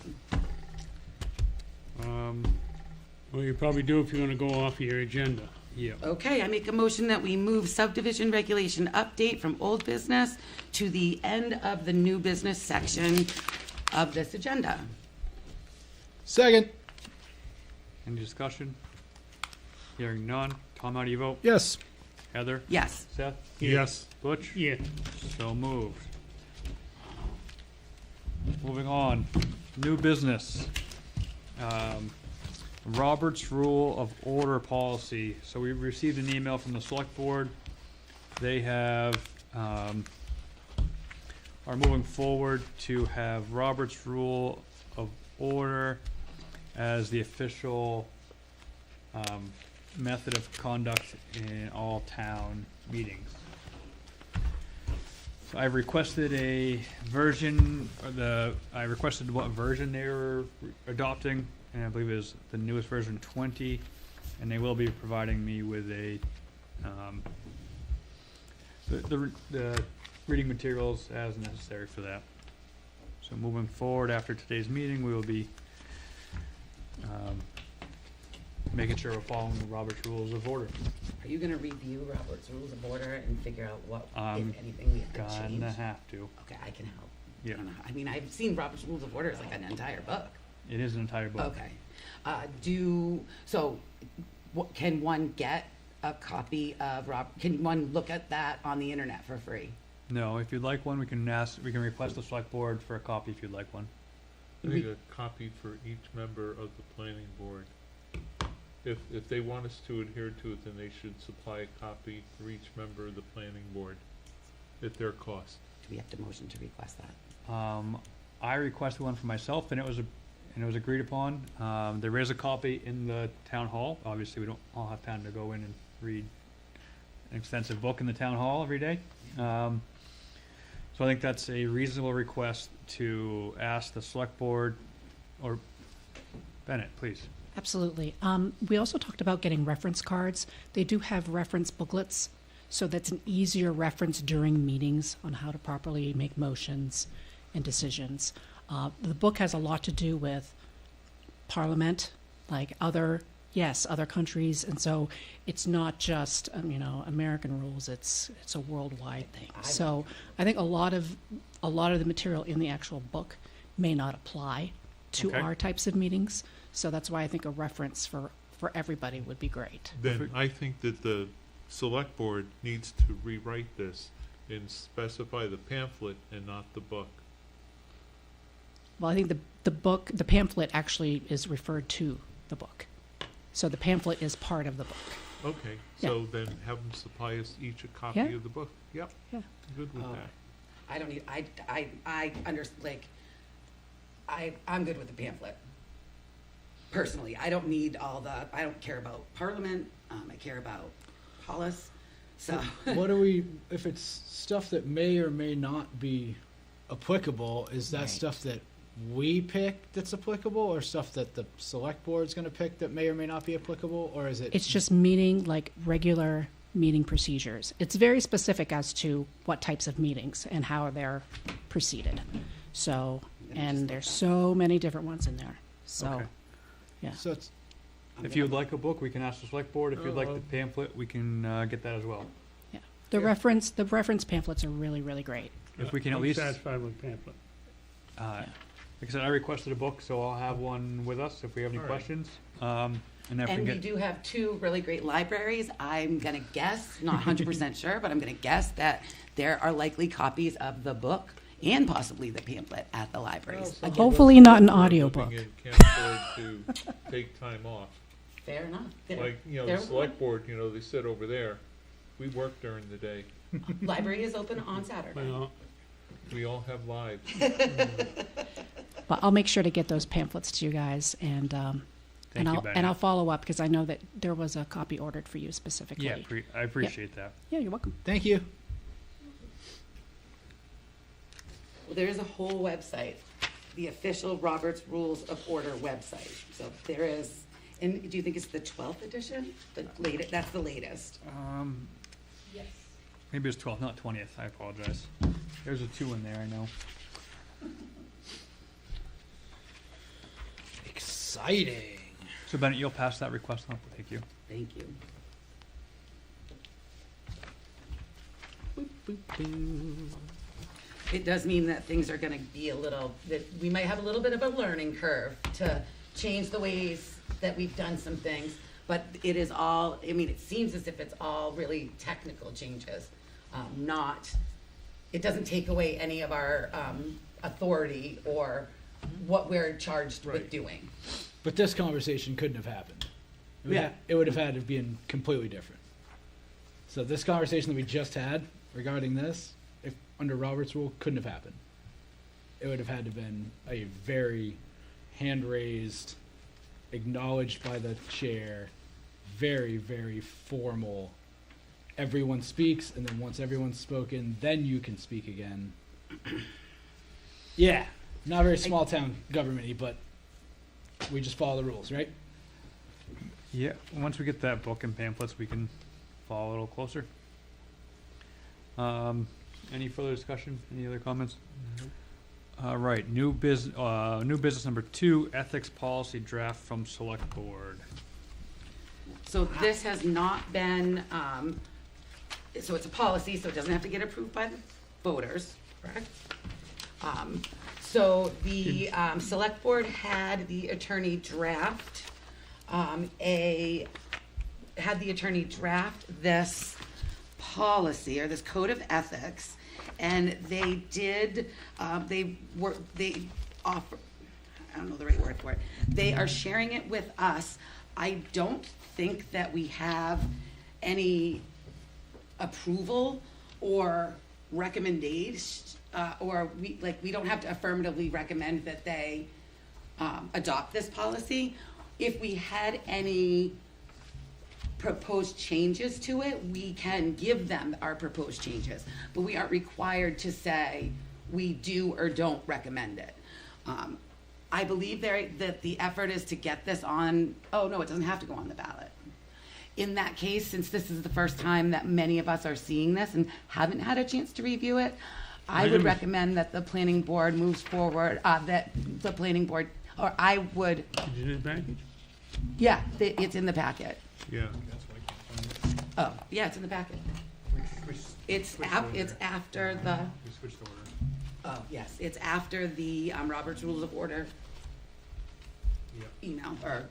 Well, you probably do if you're gonna go off your agenda. Yeah. okay, I make a motion that we move subdivision regulation update from old business to the end of the new business section of this agenda. Second. Any discussion? Hearing none. Tom, how do you vote? Yes. Heather? Yes. Seth? Yes. Butch? Yeah, So moved. Moving on, new business. Robert's Rule of Order policy. So we received an email from the select board. They have, are moving forward to have Robert's Rule of Order as the official, method of conduct in all town meetings. So I've requested a version, I requested what version they were adopting, and I believe it is the newest version 20, and they will be providing me with a, the reading materials as necessary for that. So moving forward after today's meeting, we will be, making sure we're following the Robert's Rules of Order. Are you gonna review Robert's Rules of Order and figure out what, if Um, anything, we have to change? Gonna have to. Okay, I can help. Yeah. I don't know. I mean, I've seen Robert's Rules of Order as like an entire book. It is an entire book. Okay. Can one get a copy of can one look at that on the internet for free? No, if you'd like one, we can request the select board for a copy if you'd like one. I need a copy for each member of the planning board. If they want us to adhere to it, then they should supply a copy for each member of the planning board at their cost. Do we have to motion to request that? I requested one for myself, and it was and it was agreed upon. There is a copy in the town hall. Obviously, we don't all have time to go in and read an extensive book in the town hall every day. So I think that's a reasonable request to ask the select board, or Bennett, please. Absolutely. We also talked about getting reference cards. They do have reference booklets, so that's an easier reference during meetings on how to properly make motions and decisions. The book has a lot to do with Parliament, like other countries, and so it's not just American rules. It's a worldwide thing. So I think a lot of the material in the actual book may not apply to Okay. our types of meetings. So that's why I think a reference for everybody would be great. Then I think that the select board needs to rewrite this and specify the pamphlet and not the book. Well, I think the pamphlet actually is referred to the book. So the pamphlet is part of the book. Okay, Yeah. so then have them supply us each a copy Yeah. of the book. Yep, Yeah. good with Oh. that. I don't need, I'm good with the pamphlet. Personally, I don't need I don't care about Parliament, I care about Hollis, so. What do we, if it's stuff that may or may not be applicable, is that Right. stuff that we pick that's applicable, or stuff that the select board's gonna pick that may or may not be applicable, or is it? It's just regular meeting procedures. It's very specific as to what types of meetings and how they're proceeded. So, and there's so many different ones in there. So, Okay. yeah. So it's, If you would like a book, we can ask the select board. If you'd like Oh, the pamphlet, we can get that as well. Yeah. The reference pamphlets are really, really great. If we can at I'm least, satisfied with pamphlet. like I said, I requested a book, so I'll have one with us if we have any All right. questions. And if we And we get, do have two really great libraries. I'm gonna guess, not 100% sure, but I'm gonna guess that there are likely copies of the book and possibly the pamphlet at the libraries. Well, some Again, Hopefully not an People audiobook. living in can't afford to take time off. fair enough. Like, the There- select board, they sit over there. We work during the day. Library is open on Saturday. Well, We all have lives. But I'll make sure to get those pamphlets to you guys, and Thank you, I'll Bennett. follow up because I know that there was a copy ordered for you specifically. yeah, I appreciate that. Yeah, you're welcome. thank you. Well, there is a whole website, the official Robert's Rules of Order website. So there is, and do you think it's the 12th edition? The latest, that's the latest. Yes. Maybe it's 12th, not 20th. I apologize. There's a 2 in there, I know. Exciting. So Bennett, you'll pass that request on. Thank you. Thank you. It does mean that things are gonna be that we might have a little bit of a learning curve to change the ways that we've done some things. But it is all, it seems as if it's all really technical changes, it doesn't take away any of our, authority or what we're charged with Right. doing. But this conversation couldn't have happened. Yeah. It would have had to have been completely different. So this conversation that we just had regarding this, if under Robert's rule, couldn't have happened. It would have had to have been a very hand-raised, acknowledged by the chair, very, very formal. Everyone speaks, and then once everyone's spoken, then you can speak again. Yeah, not very small town government-y, but we just follow the rules, right? Yeah, once we get that book and pamphlets, we can follow a little closer. Any further discussion? Any other comments? All right, new business number 2, ethics policy draft from select board. So this has not been, so it's a policy, so it doesn't have to get approved by the voters, correct? So the, select board had the attorney draft, this policy or this code of ethics, and they did, they offer, I don't know the right word for it. They are sharing it with us. I don't think that we have any approval or recommendation, or we don't have to affirmatively recommend that they adopt this policy. If we had any proposed changes to it, we can give them our proposed changes, but we aren't required to say we do or don't recommend it. I believe that the effort is to get this on, oh no, it doesn't have to go on the ballot. In that case, since this is the first time that many of us are seeing this and haven't had a chance to review it, I would recommend that the planning board moves forward, that the planning board, or I would, Is it in the package? yeah, it's in the packet. Yeah. That's why I can't find it. Oh, yeah, it's in the packet. It's Switched it's order. after the, We switched order. oh, yes, it's after the Robert's Rules of Order Yep. email or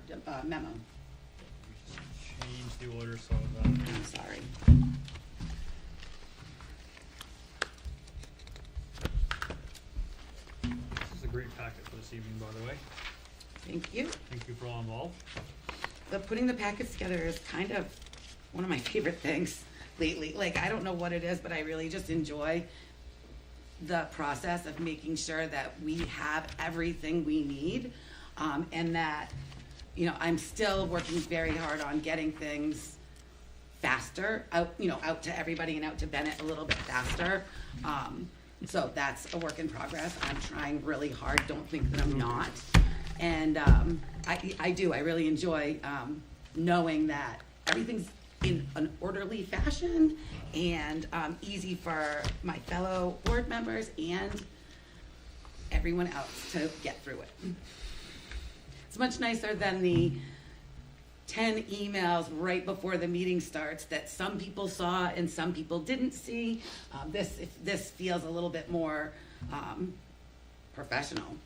memo. We just changed the order so that. I'm sorry. This is a great packet for this evening, by the way. Thank you. Thank you for all involved. Putting the packets together is kind of one of my favorite things lately. Like, I don't know what it is, but I really just enjoy the process of making sure that we have everything we need, and that, you know, I'm still working very hard on getting things faster out, you know, out to everybody and out to Bennett a little bit faster. So that's a work in progress. I'm trying really hard. Don't think that I'm not. And I really enjoy knowing that everything's in an orderly fashion and easy for my fellow board members and everyone else to get through it. It's much nicer than the 10 emails right before the meeting starts that some people saw and some people didn't see. This feels a little bit more professional.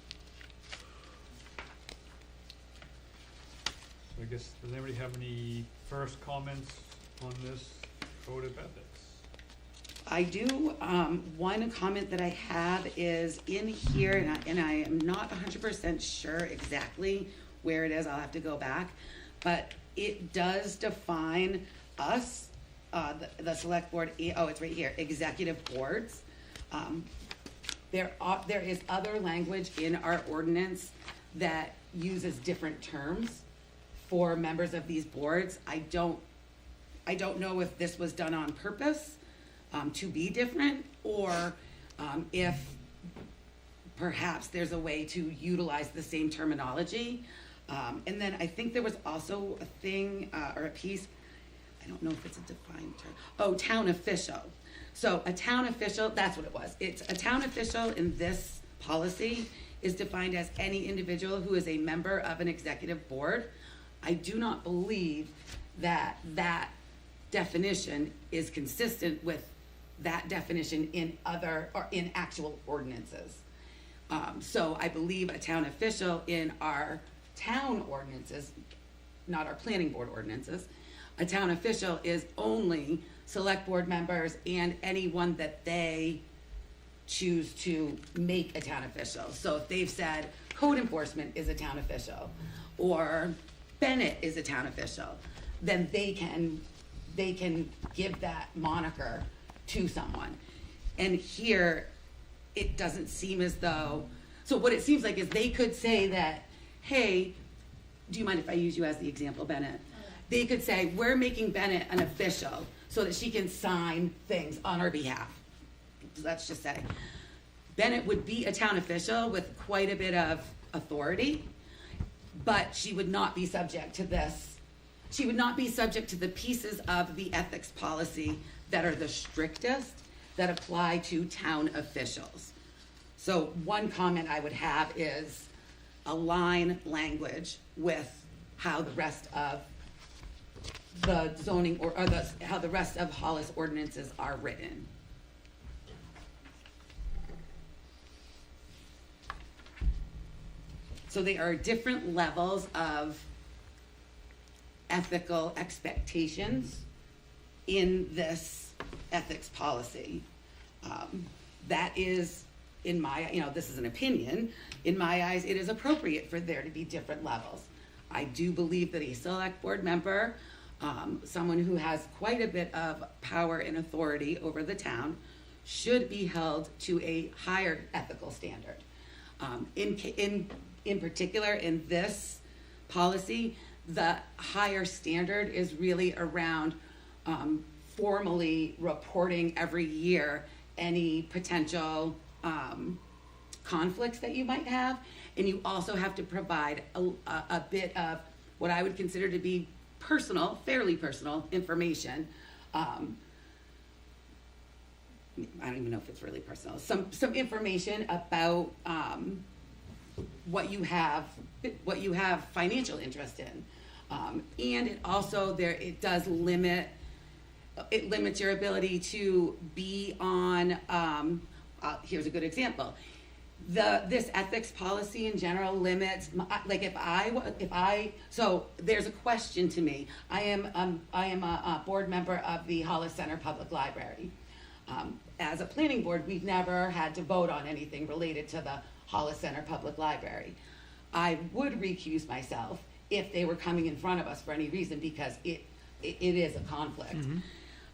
So I guess, does anybody have any first comments on this code of ethics? I do. One comment that I have is in here, and I am not 100% sure exactly where it is. I'll have to go back, but it does define us, the select board. Oh, it's right here. Executive boards. There is other language in our ordinance that uses different terms for members of these boards. I don't know if this was done on purpose to be different, or if perhaps there's a way to utilize the same terminology. And then I think there was also a thing or a piece, I don't know if it's a defined term. Oh, town official. So a town official, that's what it was. It's a town official in this policy is defined as any individual who is a member of an executive board. I do not believe that that definition is consistent with that definition in other or in actual ordinances. So I believe a town official in our town ordinances, not our planning board ordinances, a town official is only select board members and anyone that they choose to make a town official. So if they've said code enforcement is a town official, or Bennett is a town official, then they can give that moniker to someone. And here, it doesn't seem as though, so what it seems like is they could say that, hey, do you mind if I use you as the example, Bennett? They could say, we're making Bennett an official so that she can sign things on our behalf. Let's just say. Bennett would be a town official with quite a bit of authority, but she would not be subject to this. She would not be subject to the pieces of the ethics policy that are the strictest that apply to town officials. So one comment I would have is align language with how the rest of the zoning or how the rest of Hollis ordinances are written. So they are different levels of ethical expectations in this ethics policy. That is, in my, this is an opinion, in my eyes, it is appropriate for there to be different levels. I do believe that a select board member, someone who has quite a bit of power and authority over the town, should be held to a higher ethical standard. In in particular, in this policy, the higher standard is really around formally reporting every year any potential conflicts that you might have. And you also have to provide a bit of what I would consider to be personal, fairly personal information. I don't even know if it's really personal. Some information about what you have financial interest in, and it also it limits your ability to be on. Here's a good example. This ethics policy in general limits, so there's a question to me. I am a board member of the Hollis Center Public Library. As a planning board, we've never had to vote on anything related to the Hollis Center Public Library. I would recuse myself if they were coming in front of us for any reason, because it is a conflict. Mm-hmm.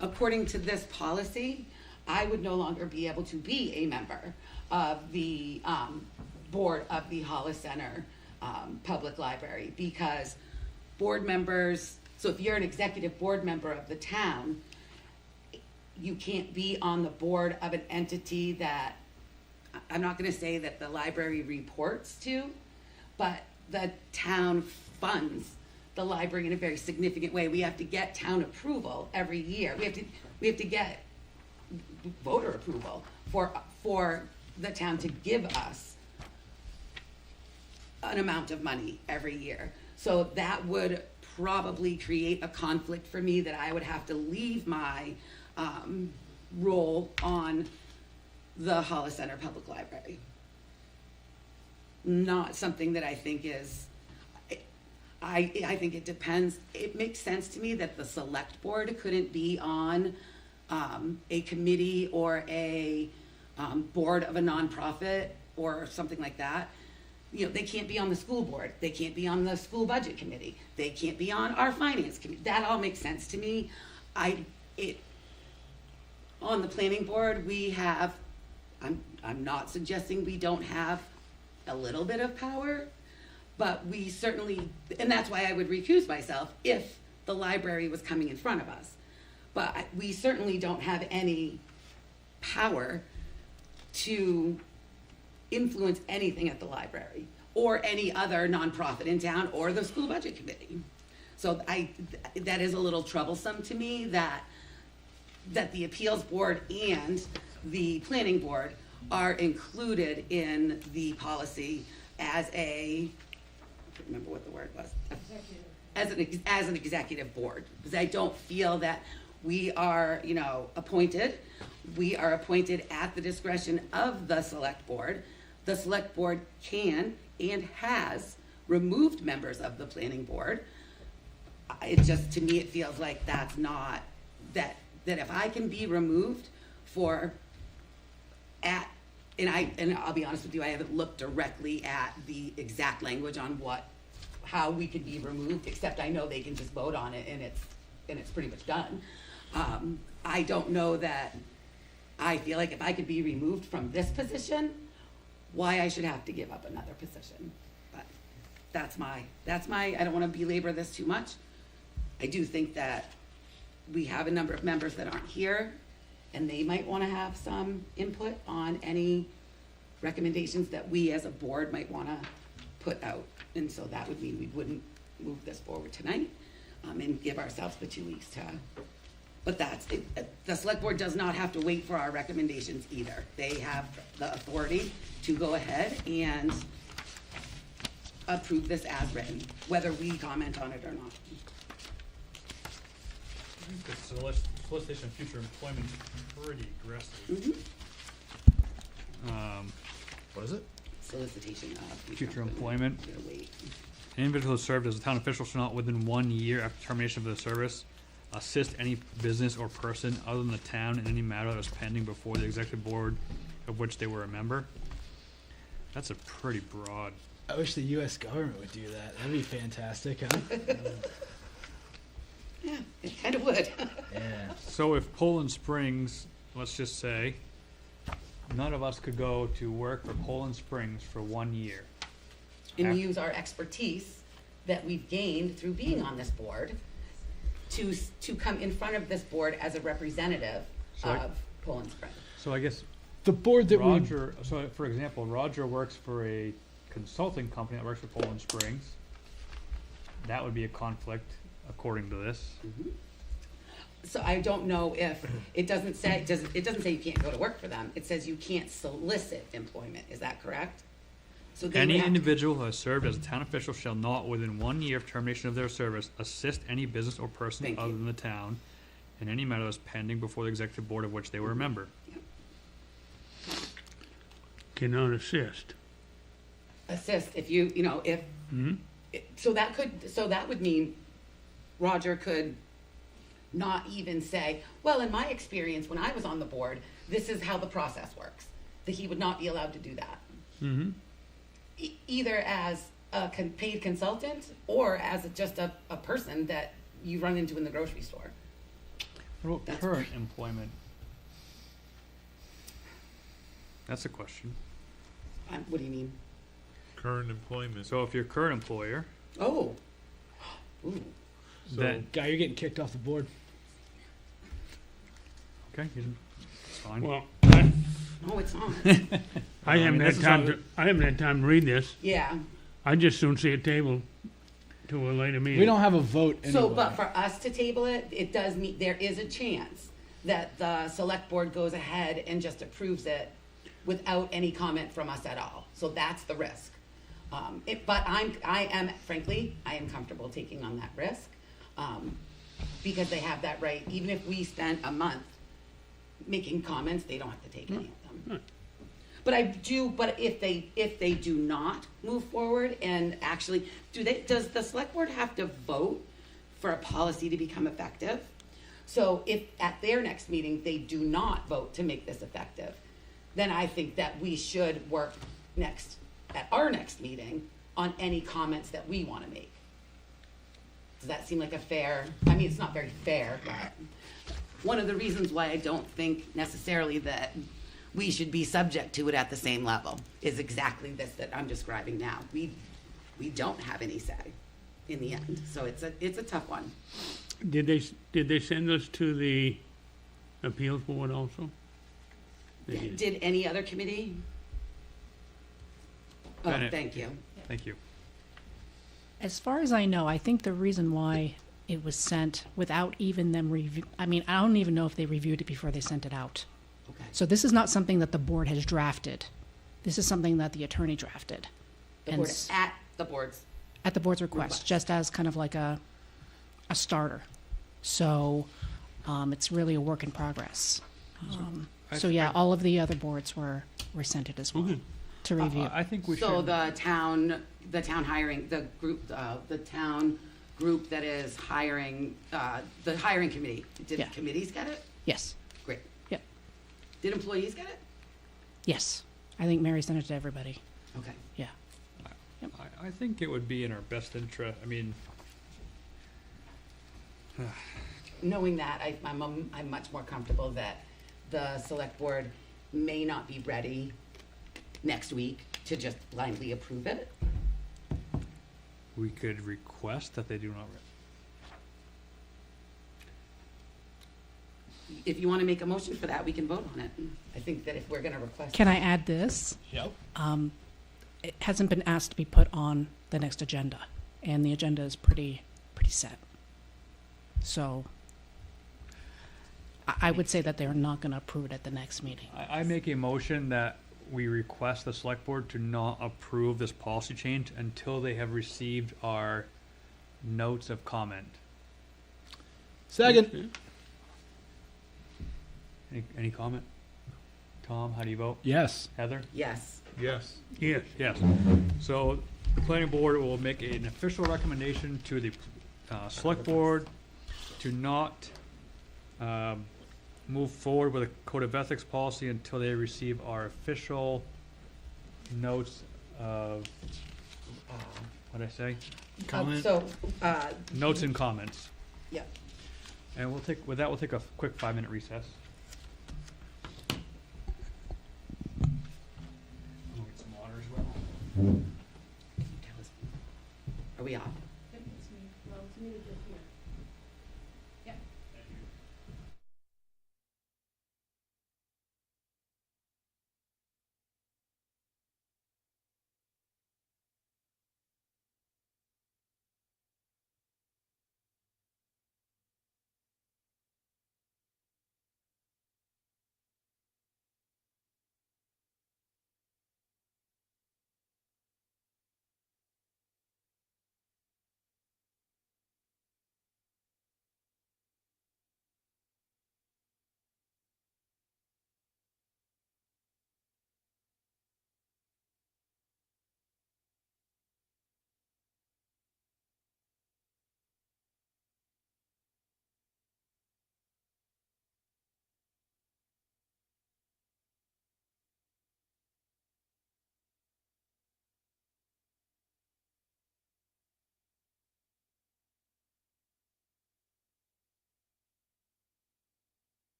According to this policy, I would no longer be able to be a member of the board of the Hollis Center Public Library, because board members, so if you're an executive board member of the town, you can't be on the board of an entity that, I'm not going to say that the library reports to, but the town funds the library in a very significant way. We have to get town approval every year. We have to get voter approval for the town to give us an amount of money every year. So that would probably create a conflict for me, that I would have to leave my role on the Hollis Center Public Library. Not something that I think is, I think it depends. It makes sense to me that the select board couldn't be on a committee or a board of a nonprofit or something like that. You know, they can't be on the school board. They can't be on the school budget committee. They can't be on our finance committee. That all makes sense to me. On the planning board, we have, I'm not suggesting we don't have a little bit of power, but we certainly, and that's why I would recuse myself if the library was coming in front of us. But we certainly don't have any power to influence anything at the library or any other nonprofit in town or the school budget committee. So that is a little troublesome to me, that the appeals board and the planning board are included in the policy as I can't remember what the word was, as an executive board, because I don't feel that we are, appointed. We are appointed at the discretion of the select board. The select board can and has removed members of the planning board. It just, to me, it feels like that's not, that if I can be removed and I'll be honest with you, I haven't looked directly at the exact language on how we could be removed, except I know they can just vote on it and it's pretty much done. I don't know that I feel like if I could be removed from this position, why I should have to give up another position. But that's my, I don't want to belabor this too much. I do think that we have a number of members that aren't here, and they might want to have some input on any recommendations that we as a board might want to put out. And so that would mean we wouldn't move this forward tonight, and give ourselves the 2 weeks to, but the select board does not have to wait for our recommendations either. They have the authority to go ahead and approve this as written, whether we comment on it or not. The solicitation of future employment is pretty aggressive. Mm-hmm. What is it? Solicitation of Future employment. I'm gonna wait. An individual who served as a town official shall not, within 1 year after termination of the service, assist any business or person other than the town in any matter that is pending before the executive board of which they were a member. That's a pretty broad. I wish the U.S. government would do that. That'd be fantastic, huh? Yeah, it kind of would. Yeah. So if Poland Springs, let's just say, none of us could go to work for Poland Springs for 1 year. and use our expertise that we've gained through being on this board to come in front of this board as a representative So I- of Poland Spring. So I guess The board that we Roger, so for example, Roger works for a consulting company that works for Poland Springs. That would be a conflict according to this. So I don't know if, it doesn't say you can't go to work for them. It says you can't solicit employment. Is that correct? So they would Any have to- individual who has served as a town official shall not, within 1 year of termination of their service, assist any business or person Thank other you. than the town in any matter that's pending before the executive board of which they were a member. Cannot assist. assist if you, if, so that would mean Roger could not even say, well, in my experience, when I was on the board, this is how the process works, that he would not be allowed to do that. Either as a paid consultant or as just a person that you run into in the grocery store. What about That's current employment? That's a question. What do you mean? Current employment. So if your current employer, Oh. Ooh. So, then, guy, you're getting kicked off the board. okay, it's fine. Well, No, it's not. I haven't this had is time all- to, I haven't had time to read this. Yeah. I just soon see a table to a later meeting. We don't have a vote anyway. So, but for us to table it, it does mean, there is a chance that the select board goes ahead and just approves it without any comment from us at all. So that's the risk. But I am comfortable taking on that risk, because they have that right. Even if we spent a month making comments, they don't have to take any of them. But if they do not move forward and actually, does the select board have to vote for a policy to become effective? So if at their next meeting, they do not vote to make this effective, then I think that we should work at our next meeting on any comments that we want to make. Does that seem like a fair, it's not very fair, but one of the reasons why I don't think necessarily that we should be subject to it at the same level is exactly this that I'm describing now. We don't have any say in the end, so it's a tough one. Did they send us to the appeals board also? They did. Did any other committee? Oh, Bennett. thank you. Thank you. As far as I know, I think the reason why it was sent without even them review, I don't even know if they reviewed it before they sent it out. Okay. So this is not something that the board has drafted. This is something that the attorney drafted. The And board, s- at the board's, at the board's request, just as kind of like a starter. So it's really a work in progress. So yeah, all of the other boards were sent it as well to review. I think we should. so the town hiring, the town group that is hiring, the hiring committee, did Yeah. committees get it? Yes, Great. Yep. Did employees get it? yes. I think Mary sent it to everybody. Okay. Yeah. I think it would be in our best interest. Knowing that, I'm much more comfortable that the select board may not be ready next week to just blindly approve it. We could request that they do not. If you want to make a motion for that, we can vote on it. I think that if we're going to request. Can I add this? Yep. It hasn't been asked to be put on the next agenda, and the agenda is pretty set. So I would say that they're not going to approve it at the next meeting. I make a motion that we request the select board to not approve this policy change until they have received our notes of comment. Second. Any comment? Tom, how do you vote? Yes. Heather? Yes. yes. Yes. Yes. So the planning board will make an official recommendation to the select board to not move forward with a code of ethics policy until they receive our official notes of, what did I say? Comment. Notes and comments. Yeah. And we'll take, with that, we'll take a quick 5-minute recess. I'll get some water as well.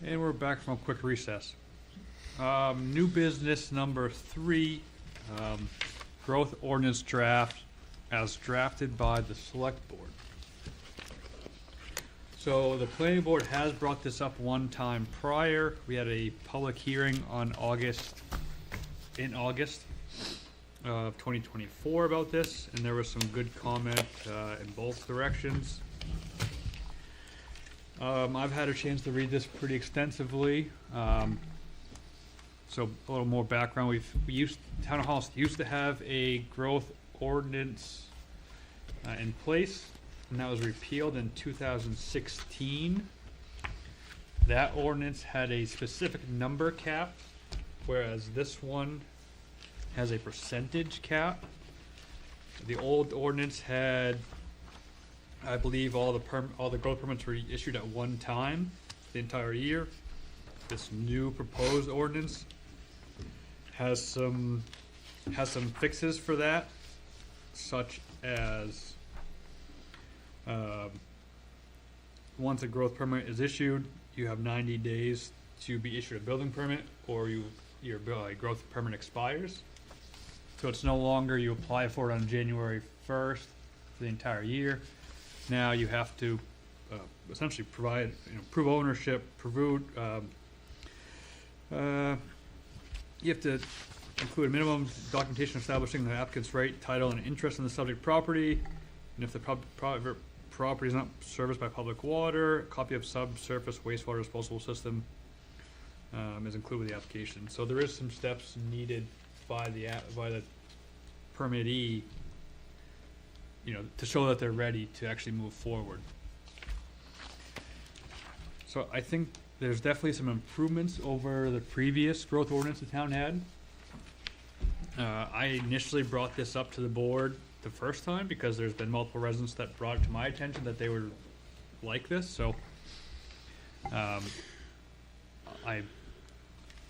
And we're back from a quick recess. New business number 3, growth ordinance draft as drafted by the select board. So the planning board has brought this up one time prior. We had a public hearing in August of 2024 about this, and there was some good comment in both directions. I've had a chance to read this pretty extensively. So a little more background. Town of Hollis used to have a growth ordinance in place, and that was repealed in 2016. That ordinance had a specific number cap, whereas this one has a percentage cap. The old ordinance had, I believe, all the growth permits were issued at one time, the entire year. This new proposed ordinance has some fixes for that, such as once a growth permit is issued, you have 90 days to be issued a building permit, or your growth permit expires. So it's no longer you apply for it on January 1st for the entire year. Now you have to essentially prove ownership, you have to include a minimum documentation establishing the applicant's right, title, and interest in the subject property. And if the private property is not serviced by public water, a copy of subsurface wastewater disposal system is included with the application. So there is some steps needed by the permittee, to show that they're ready to actually move forward. So I think there's definitely some improvements over the previous growth ordinance the town had. I initially brought this up to the board the first time because there's been multiple residents that brought it to my attention that they were like this. So I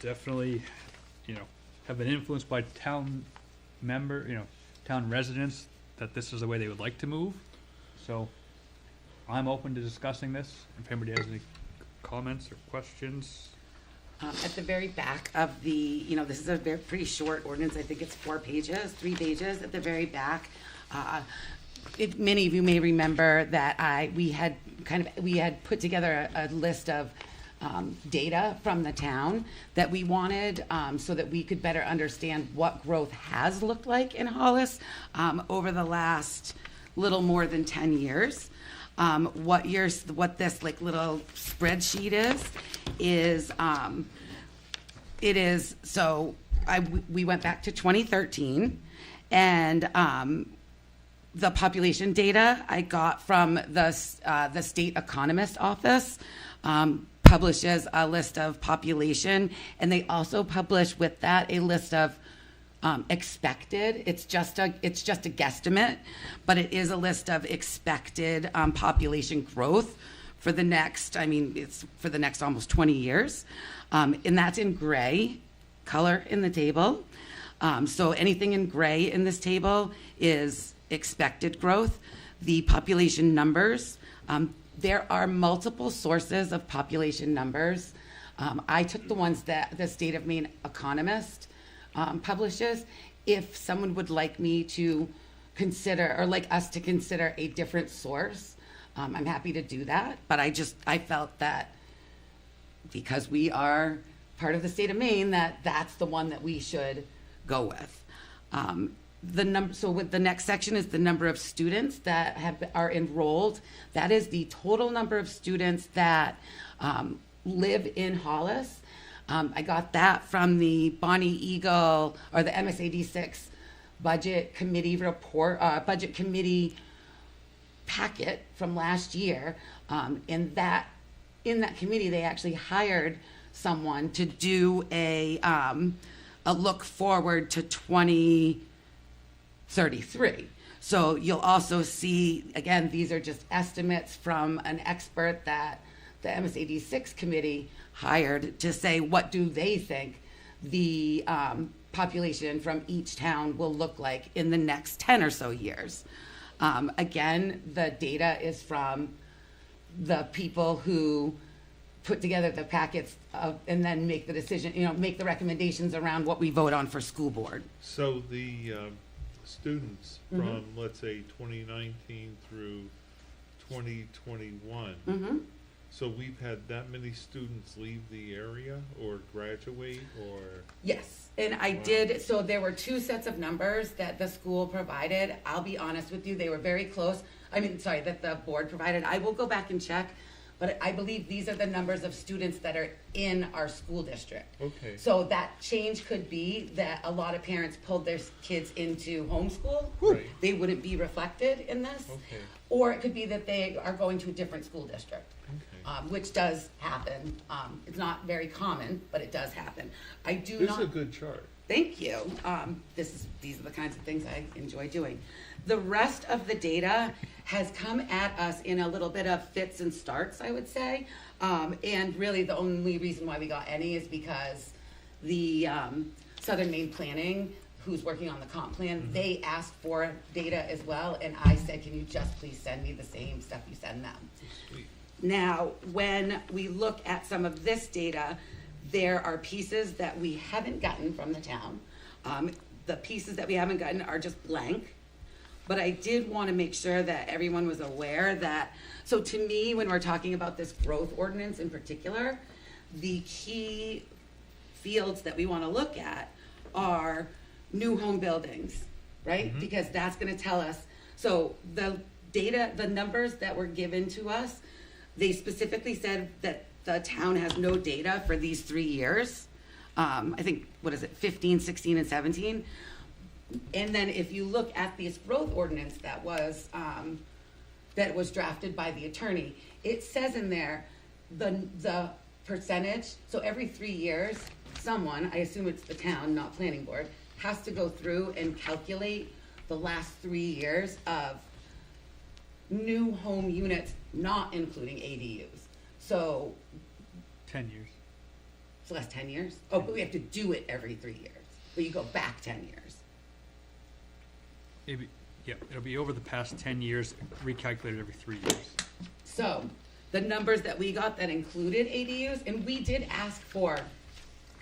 definitely, have been influenced by town residents that this is the way they would like to move. So I'm open to discussing this. If anybody has any comments or questions. At the very back of this is a pretty short ordinance. I think it's 3 pages at the very back. Many of you may remember that we had put together a list of data from the town that we wanted so that we could better understand what growth has looked like in Hollis over the last little more than 10 years. What this little spreadsheet is we went back to 2013, and the population data I got from the state economist office publishes a list of population, and they also publish with that a list of expected. It's just a guesstimate, but it is a list of expected population growth for the next. It's for the next almost 20 years, and that's in gray color in the table. So anything in gray in this table is expected growth. The population numbers. There are multiple sources of population numbers. I took the ones that the State of Maine Economist publishes. If someone would like me to consider, or like us to consider, a different source, I'm happy to do that. But I felt that because we are part of the state of Maine, that's the one that we should go with. So with the next section is the number of students that are enrolled. That is the total number of students that live in Hollis. I got that from the Bonnie Eagle, or the MSAD6 budget committee report, budget committee packet from last year. In that committee, they actually hired someone to do a look forward to 2033. So you'll also see, again, these are just estimates from an expert that the MSAD6 committee hired to say what do they think the population from each town will look like in the next 10 or so years. Again, the data is from the people who put together the packets and then make the decision, make the recommendations around what we vote on for school board. So the students Mm-hmm. from, let's say, 2019 through 2021, Mm-hmm. so we've had that many students leave the area or graduate or? Yes, and I Wow. did, so there were 2 sets of numbers that the school provided. I'll be honest with you, they were very close. That the board provided. I will go back and check, but I believe these are the numbers of students that are in our school district. Okay. So that change could be that a lot of parents pulled their kids into homeschool. Right. They wouldn't be reflected in this. Okay. Or it could be that they are going to a different school district. Okay. Which does happen. It's not very common, but it does happen. I do This not. is a good chart. Thank you. These are the kinds of things I enjoy doing. The rest of the data has come at us in a little bit of fits and starts, I would say. And really the only reason why we got any is because the Southern Maine Planning, who's working on the comp plan, they asked for data as well. And I said, can you just please send me the same stuff you send them? Sweet. Now, when we look at some of this data, there are pieces that we haven't gotten from the town. The pieces that we haven't gotten are just blank. But I did want to make sure that everyone was aware that, so to me, when we're talking about this growth ordinance in particular, the key fields that we want to look at are new home buildings, right? Because that's going to tell us, so the data, the numbers that were given to us, they specifically said that the town has no data for these 3 years. I think, 15, 16, and 17. And then if you look at this growth ordinance that was drafted by the attorney, it says in there the percentage, so every 3 years, someone, I assume it's the town, not planning board, has to go through and calculate the last 3 years of new home units, not including ADUs. So, 10 years. so that's 10 years? Oh, but we have to do it every 3 years. But you go back 10 years. It'll be over the past 10 years, recalculated every 3 years. So, the numbers that we got that included ADUs, and we did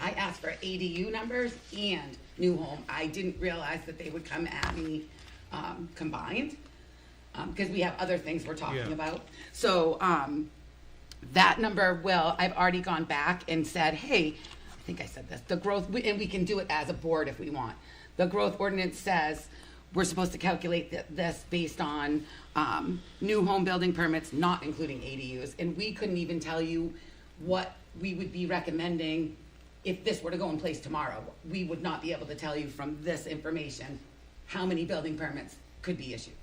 I asked for ADU numbers and new home. I didn't realize that they would come at me combined, because we have other things we're talking Yeah. about. So, that number I've already gone back and said, hey, I think I said this, the growth, and we can do it as a board if we want. The growth ordinance says we're supposed to calculate this based on new home building permits, not including ADUs. And we couldn't even tell you what we would be recommending if this were to go in place tomorrow. We would not be able to tell you from this information how many building permits could be issued.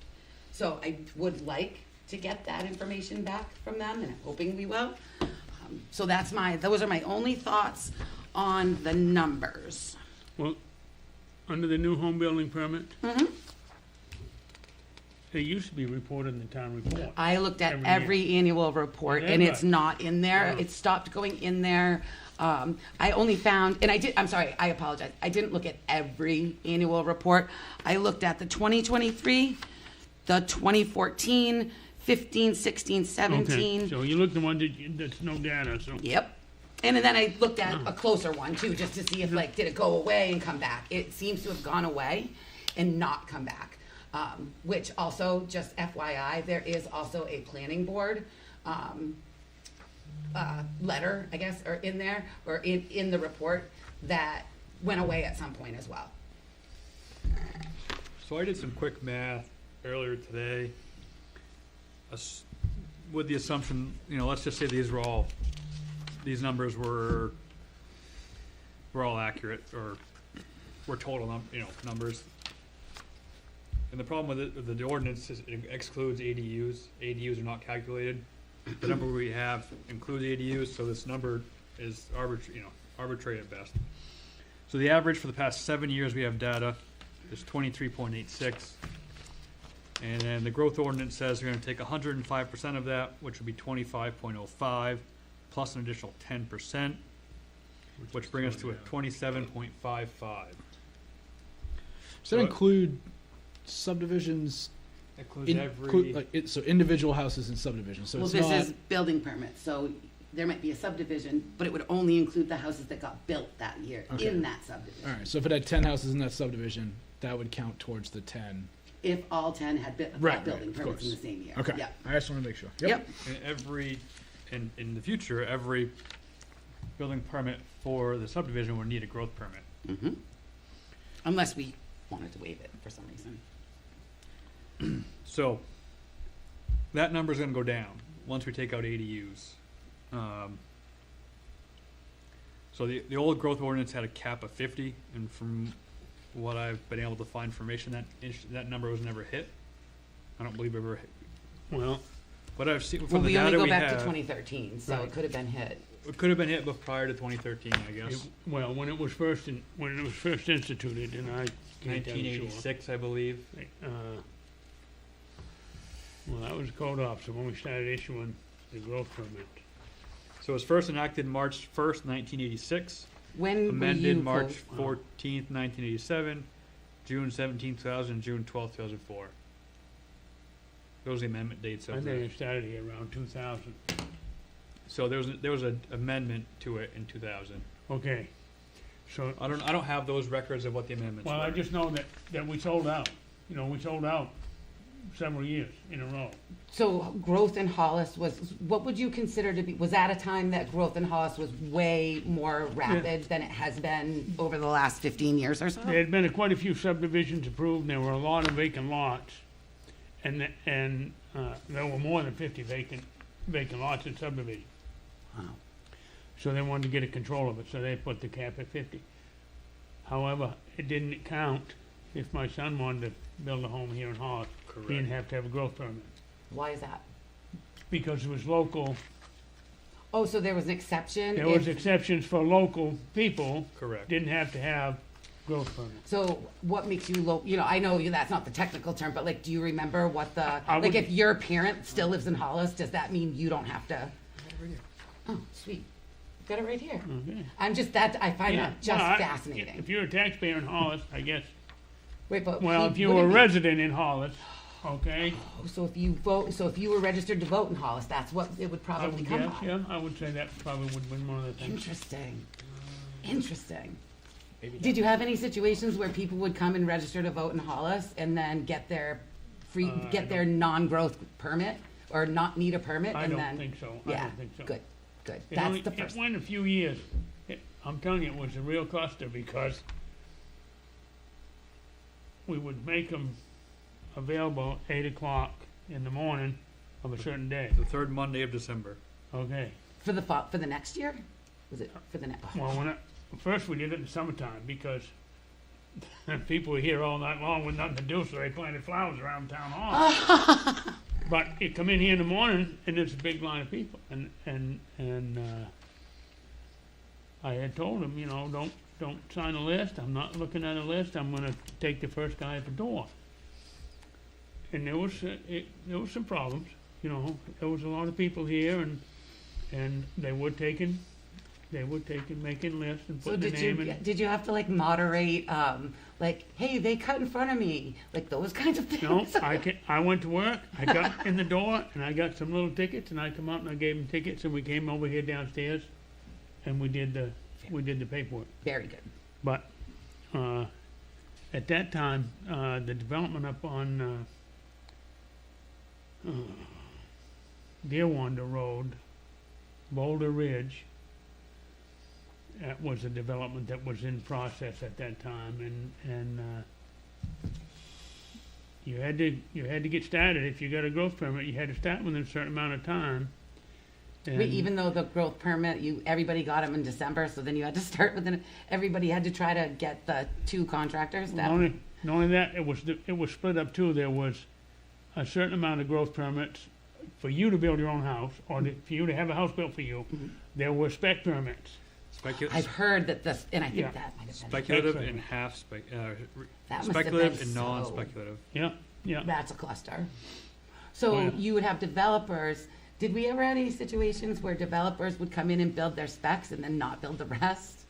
So I would like to get that information back from them, and I'm hoping we will. So those are my only thoughts on the numbers. Well, under the new home building permit, it used to be reported in the town report. I looked at Every every annual report, and it's not in there. Oh. It stopped going in there. I only found, and I apologize. I didn't look at every annual report. I looked at the 2023, the 2014, 15, 16, 17. Okay, so you looked at one that's no data, so. Yep. And then I looked at a closer one too, just to see if did it go away and come back? It seems to have gone away and not come back. Which also, just FYI, there is also a planning board letter, I guess, or in there, or in the report that went away at some point as well. So I did some quick math earlier today, with the assumption, let's just say these numbers were all accurate, or were total numbers. And the problem with the ordinance is it excludes ADUs. ADUs are not calculated. The number we have includes ADUs, so this number is arbitrary at best. So the average for the past 7 years we have data is 23.86. And then the growth ordinance says we're going to take 105% of that, which would be 25.05, plus an additional 10%, which brings us to a 27.55. Does that include subdivisions? Includes every. So individual houses and subdivisions. So Well, it's this not. is building permits, so there might be a subdivision, but it would only include the houses that got built that year Okay. in that subdivision. All right, so if it had 10 houses in that subdivision, that would count towards the 10. If all 10 had Right, building of permits in the course. same year. Okay, Yeah. I just want to make sure. Yep. And in the future, every building permit for the subdivision would need a growth permit. Mm-hmm. Unless we wanted to waive it for some reason. So that number's gonna go down once we take out ADUs. So the old growth ordinance had a cap of 50, and from what I've been able to find information, that number was never hit. I don't believe it ever hit. Well, What I've seen Well, from the we only data go we back to have, 2013, so Right. it could have been hit. it could have been hit, but prior to 2013, I guess. well, when it was first instituted, and I can't tell you sure. 1986, I believe. Well, that was a code officer when we started issuing the growth permit. So it was first enacted March 1st, 1986. When were Amended you March vote- 14th, 1987, June 17th, 2000, June 12th, 2004. Those are the amendment dates I of think the, it started here around 2000. so there was an amendment to it in 2000. Okay. So, I don't have those records of what the amendments well, were. I just know that we sold out. You know, we sold out several years in a row. So growth in Hollis what would you consider to be, was that a time that growth in Hollis was way more rapid than it has been over the last 15 years or so? There had been quite a few subdivisions approved, and there were a lot of vacant lots. And there were more than 50 vacant lots in subdivision. Wow. So they wanted to get a control of it, so they put the cap at 50. However, it didn't count if my son wanted to build a home here in Hollis. He didn't have to have a growth permit, Why is that? because it was local. Oh, so there was an exception? There was if- exceptions for local people, Correct. didn't have to have growth permits. So what makes you I know that's not the technical term, but like, do you remember what I like would- if your parent still lives in Hollis, does that mean you don't have to? Oh, sweet. Got it right here. Okay. I find Yeah, that just well, fascinating. If you're a taxpayer in Hollis, I guess, Wait, but well, he if you were a wouldn't be- resident in Hollis, okay, So if you were registered to vote in Hollis, that's what it would I probably would come guess, by. yeah, I would say that probably would have been one of the things. Interesting. Did you have any situations where people would come and register to vote in Hollis and then get their non-growth permit or not need a permit I and don't then? think so, I Yeah, don't think so. good. It That's the first. went a few years. I'm telling you, it was a real cluster because we would make them available 8 o'clock in the morning of a certain day, The third Monday of December. okay? For the next year? Was it for the next? Well, first we did it in the summertime because people were here all night long with nothing to do, so they planted flowers around town hall. But you come in here in the morning and there's a big line of people, and I had told them, don't sign a list. I'm not looking at a list. I'm going to take the first guy at the door. And there was some problems. There was a lot of people here, and they were taking making lists and So putting the name in. did you have to like moderate, hey, they cut in front of me, like those kinds of things? No, I went to work, I got in the door, and I got some little tickets, and I come out and I gave them tickets, and we came over here downstairs, and we did the paperwork. Very good. But at that time, the development up on Deerwander Road, Boulder Ridge, that was a development that was in process at that time, and you had to get started. If you got a growth permit, you had to start within a certain amount of time. And Wait, even though the growth permit, everybody got them in December, so then you had to start everybody had to try to get the two contractors not only that, it was split up too. There was a certain amount of growth permits for you to build your own house, or for you to have a house built for you. Mm-hmm. There were spec permits. I've heard that and I think Yeah. that might have been. Speculative That's and right. half That must have speculative been and so- non-speculative. Yeah. That's a cluster. So Oh, yeah. you would have developers. Did we ever have any situations where developers would come in and build their specs and then not build the rest?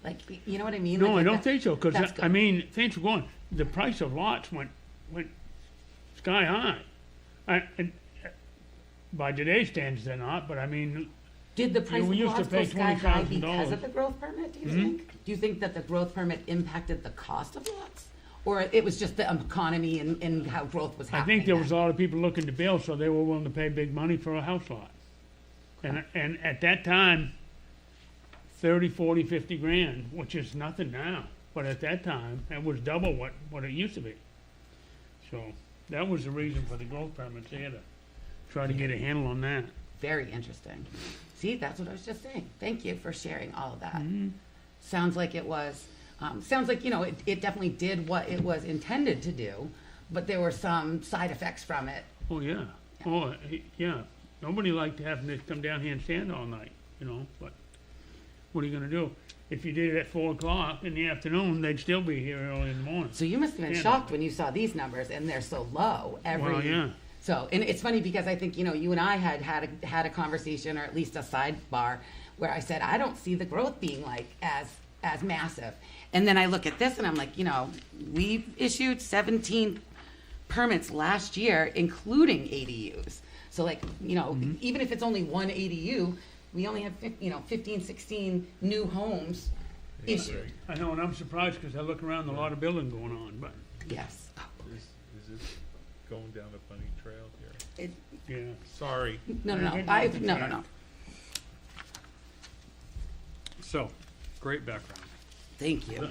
Like, you know what I mean? No, Like, I don't think so, because, that's good. I mean, things were going, the price of lots went sky high. By today's standards, they're not, but I mean, Did the price we of used to lots pay go sky high $20,000. because of the growth permit, do you Mm-hmm. think? Do you think that the growth permit impacted the cost of lots? Or it was just the economy and how growth was I happening think there was a then? lot of people looking to build, so they were willing to pay big money for a house lot. And at that time, 30, 40, 50 grand, which is nothing now, but at that time, it was double what it used to be. So that was the reason for the growth permits there, to try to get a handle on that. Very interesting. See, that's what I was just saying. Thank you for sharing all of that. Mm-hmm. Sounds like it was, sounds like, it definitely did what it was intended to do, but there were some side effects from it. Oh, yeah. Oh, yeah. Nobody liked having to come down here and stand all night, but what are you gonna do? If you did it at 4 o'clock in the afternoon, they'd still be here early in the morning. So you must have been Yeah. shocked when you saw these numbers and they're so low Well, yeah. So, and it's funny because I think, you and I had a conversation, or at least a sidebar, where I said, I don't see the growth being like as massive. And then I look at this and I'm like, we've issued 17 permits last year, including ADUs. So like, even if it's only one ADU, we only have 15, 16 new homes issued. I know, and I'm surprised because I look around, a lot of building going on, but, Yes. Is this going down a funny trail here? It, yeah. Sorry. no. No. So, great background. Thank you.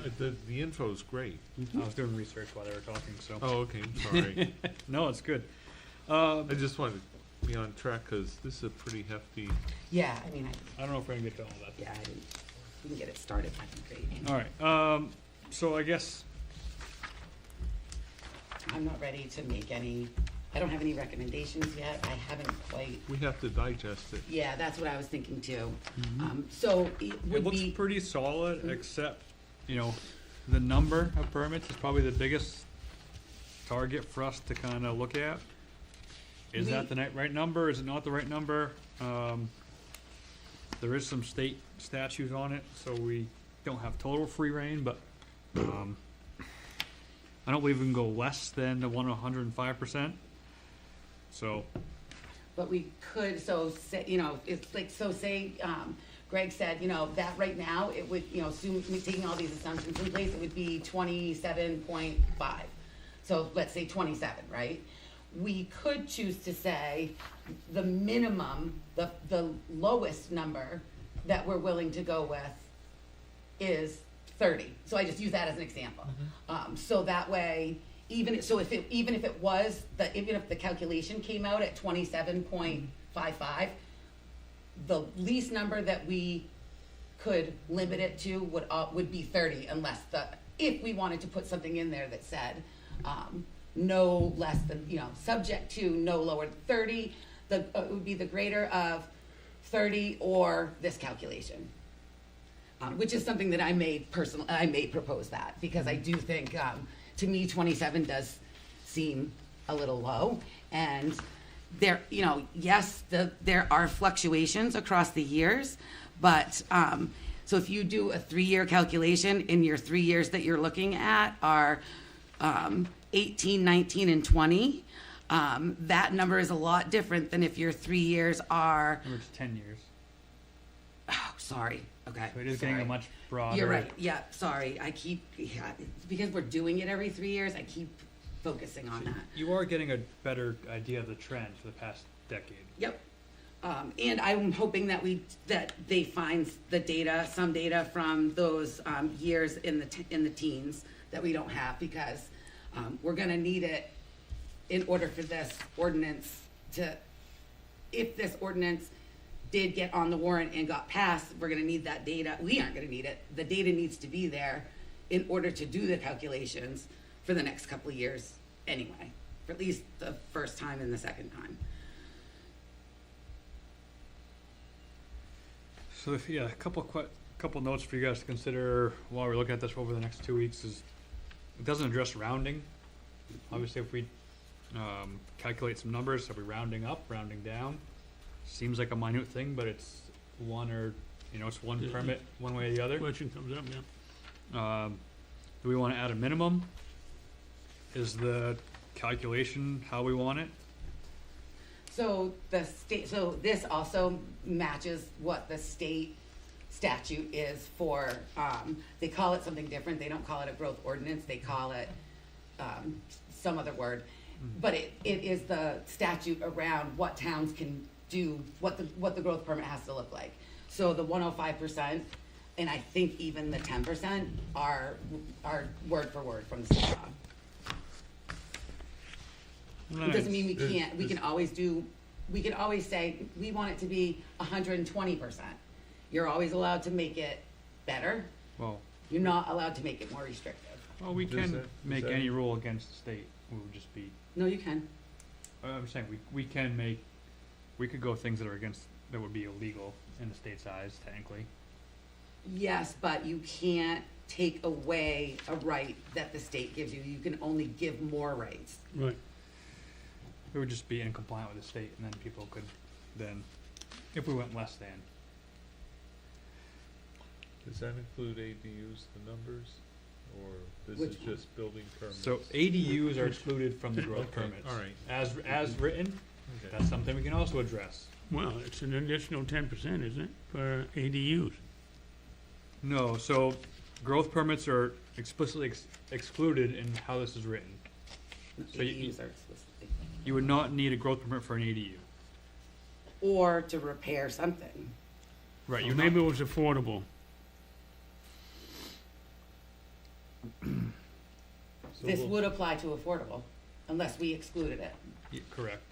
The info's great. I was doing research while they were talking, so. Oh, okay, sorry. No, it's good. I just wanted to be on track, because this is a pretty hefty, Yeah, I mean, I don't know if we're gonna get to all that. yeah, we can get it started. That'd be great. All right, so I guess, I'm not ready to make any, I don't have any recommendations yet. I haven't quite, we have to digest it. yeah, that's what I was thinking too. So it it would looks be, pretty solid, except, the number of permits is probably the biggest target for us to kind of look at. Is that the right number? Is it not the right number? There is some state statutes on it, so we don't have total free reign, but, I don't believe we can go less than the 105%. So, but we could, so say, it's like, so say, Greg said, that right now, it would, assume, taking all these assumptions in place, it would be 27.5. So let's say 27, right? We could choose to say the minimum, the lowest number that we're willing to go with is 30. So I just use that as an example. So that way, even if the calculation came out at 27.55, the least number that we could limit it to would be 30, unless if we wanted to put something in there that said no less than, subject to no lower than 30, it would be the greater of 30 or this calculation. Which is something that I may propose that, because I do think, to me, 27 does seem a little low. And there, yes, there are fluctuations across the years, but, so if you do a 3-year calculation, and your 3 years that you're looking at are 18, 19, and 20, that number is a lot different than if your 3 years are, it's 10 years. oh, sorry, okay. So it is getting a sorry. much broader. You're right, yeah, sorry, because we're doing it every 3 years, I keep focusing on that. You are getting a better idea of the trend for the past decade. Yep. And I'm hoping that they find the data, some data from those years in the teens that we don't have, because we're gonna need it in order for this ordinance if this ordinance did get on the warrant and got passed, we're gonna need that data. We aren't gonna need it. The data needs to be there in order to do the calculations for the next couple of years anyway, for at least the first time and the second time. So a couple notes for you guys to consider while we're looking at this over the next 2 weeks is, it doesn't address rounding. Obviously, if we calculate some numbers, are we rounding up, rounding down? Seems like a minute thing, but it's one Yeah. permit, one way or the other. Question comes up, yeah. Do we want to add a minimum? Is the calculation how we want it? So this also matches what the state statute is for, they call it something different, they don't call it a growth ordinance, they call it, some other word. But it is the statute around what towns can do, what the growth permit has to look like. So the 105%, and I think even the 10% are word for word from the state law. It doesn't mean we can't, we can always say, we want it to be 120%. You're always allowed to make it better. Well, You're not allowed to make it more restrictive. we Does can that- make does that- any rule against the state. We would just be. No, you can. I'm saying we can make. We could go things that are against that would be illegal in the state's eyes, technically. Yes, but you can't take away a right that the state gives you. You can only give more rights. Right. It would just be in compliance with the state, and then people could then, if we went less than. Does that include ADUs, the numbers, or this Which is one? just building permits? So ADUs are excluded from the growth Okay, permits. all right. As written, Okay. that's something we can also address. Well, it's an additional 10%, isn't it, for ADUs? No, so growth permits are explicitly excluded in how this is written. So you- ADUs are explicitly. You would not need a growth permit for an ADU. Or to repair something. Right, Or you maybe it was affordable. So This we'll- would apply to affordable, unless we excluded it. correct.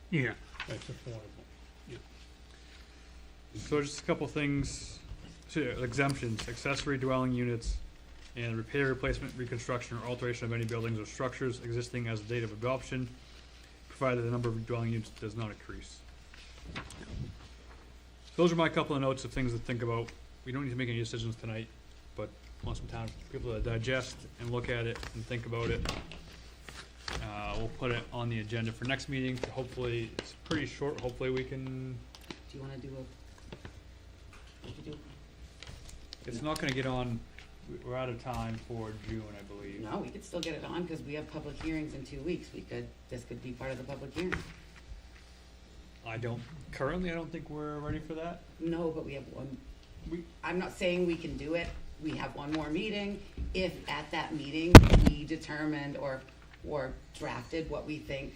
Yeah, that's affordable. So just a couple things, so exemptions, accessory dwelling units, and repair, replacement, reconstruction, or alteration of any buildings or structures existing as of date of adoption, provided the number of dwelling units does not increase. Those are my couple of notes of things to think about. We don't need to make any decisions tonight, but want some time for people to digest and look at it and think about it. We'll put it on the agenda for next meeting. Hopefully, it's pretty short. Hopefully, we can. Do you wanna do what you do? It's not gonna get on. We're out of time for June, I believe. No, we could still get it on, because we have public hearings in 2 weeks. This could be part of the public hearing. I don't think we're ready for that. No, but we have one, We, I'm not saying we can do it. We have one more meeting. If at that meeting we determined or drafted what we think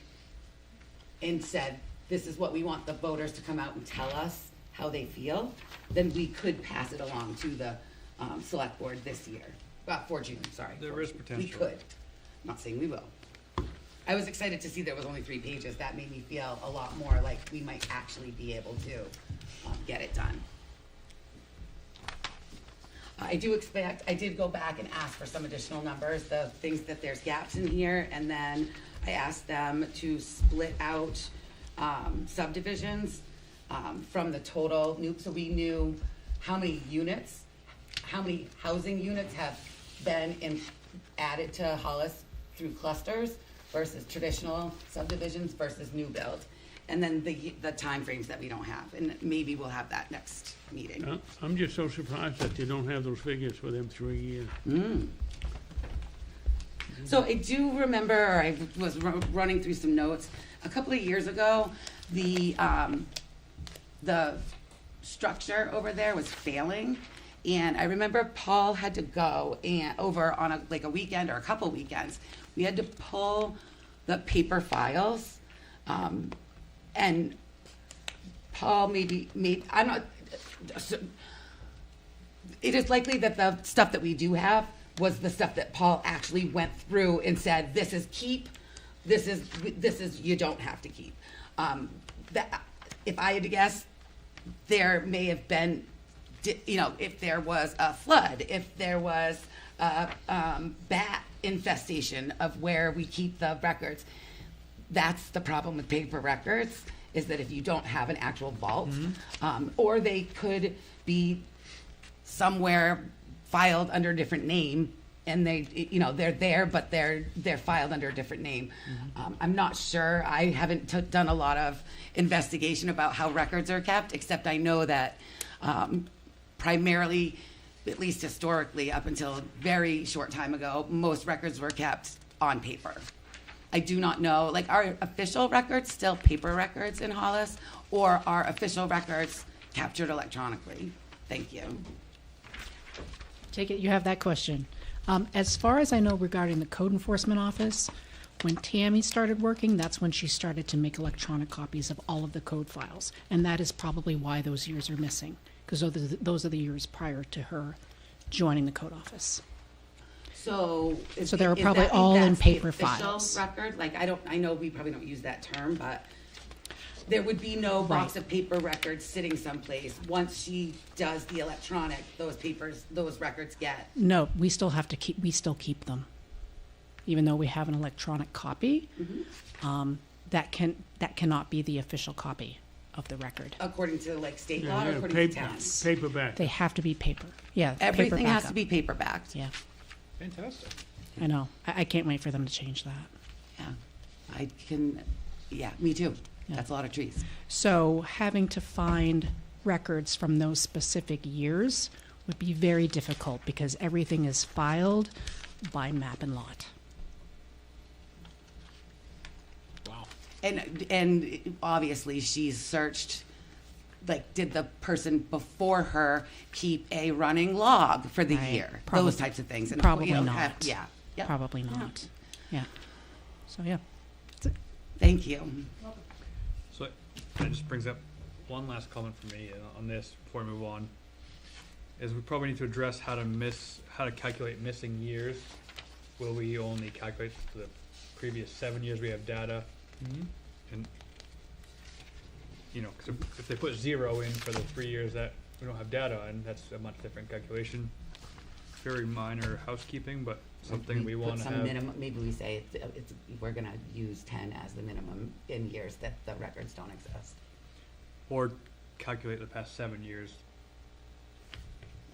and said, this is what we want the voters to come out and tell us how they feel, then we could pass it along to the select board this year, for June, sorry. There for is June. potential. We could. I'm not saying we will. I was excited to see there was only 3 pages. That made me feel a lot more like we might actually be able to get it done. I did go back and ask for some additional numbers, the things that there's gaps in here, and then I asked them to split out subdivisions from the total new, so we knew how many units, how many housing units have been added to Hollis through clusters versus traditional subdivisions versus new build. And then the timeframes that we don't have, and maybe we'll have that next meeting. I'm just so surprised that they don't have those figures for them 3 years. So I do remember, or I was running through some notes, a couple of years ago, the structure over there was failing. And I remember Paul had to go over on a weekend or a couple weekends. We had to pull the paper files, and Paul I'm not, it is likely that the stuff that we do have was the stuff that Paul actually went through and said, this is keep, this is you don't have to keep. If I had to guess, there may have been, if there was a flood, if there was a bat infestation of where we keep the records. That's the problem with paper records, is that if you don't have an actual vault, or they could be somewhere filed under a different name, and they're there, but they're filed under a different name. I'm not sure. I haven't done a lot of investigation about how records are kept, except I know that primarily, at least historically, up until a very short time ago, most records were kept on paper. I do not know, like, are official records still paper records in Hollis, or are official records captured electronically? Thank you. Take it, you have that question. As far as I know regarding the code enforcement office, when Tammy started working, that's when she started to make electronic copies of all of the code files. And that is probably why those years are missing, because those are the years prior to her joining the code office. So. So they were does probably that mean all in that's the paper official files. record? Like, I know we probably don't use that term, but there would be no box Right. of paper records sitting someplace. Once she does the electronic, those records get. No, we still keep them. Even though we have an electronic copy, that cannot be the official copy of the record. According to like state Yeah, law, or yeah, according to town? paperback. They have to be paper. Yeah, Everything paper has to backup. be paper backed. Yeah, Fantastic. I know. I can't wait for them to change that. Yeah, me too. Yeah. That's a lot of trees. So having to find records from those specific years would be very difficult because everything is filed by map and lot. Wow. And obviously she's searched, like, did the person before her keep a running log for the Right. year? Probably- Those types of things. And, probably you know, not. Yeah. Yeah. Probably not. Yeah. So, yeah. Thank you. So that just brings up one last comment for me on this before we move on. Is we probably need to address how to calculate missing years. Will we only calculate the previous 7 years we have data? And, you know, 'cause if they put 0 in for the 3 years that we don't have data, and that's a much different calculation. Very minor housekeeping, but something we put want to some have. minimum, maybe we say we're gonna use 10 as the minimum in years that the records don't exist. Or calculate the past 7 years.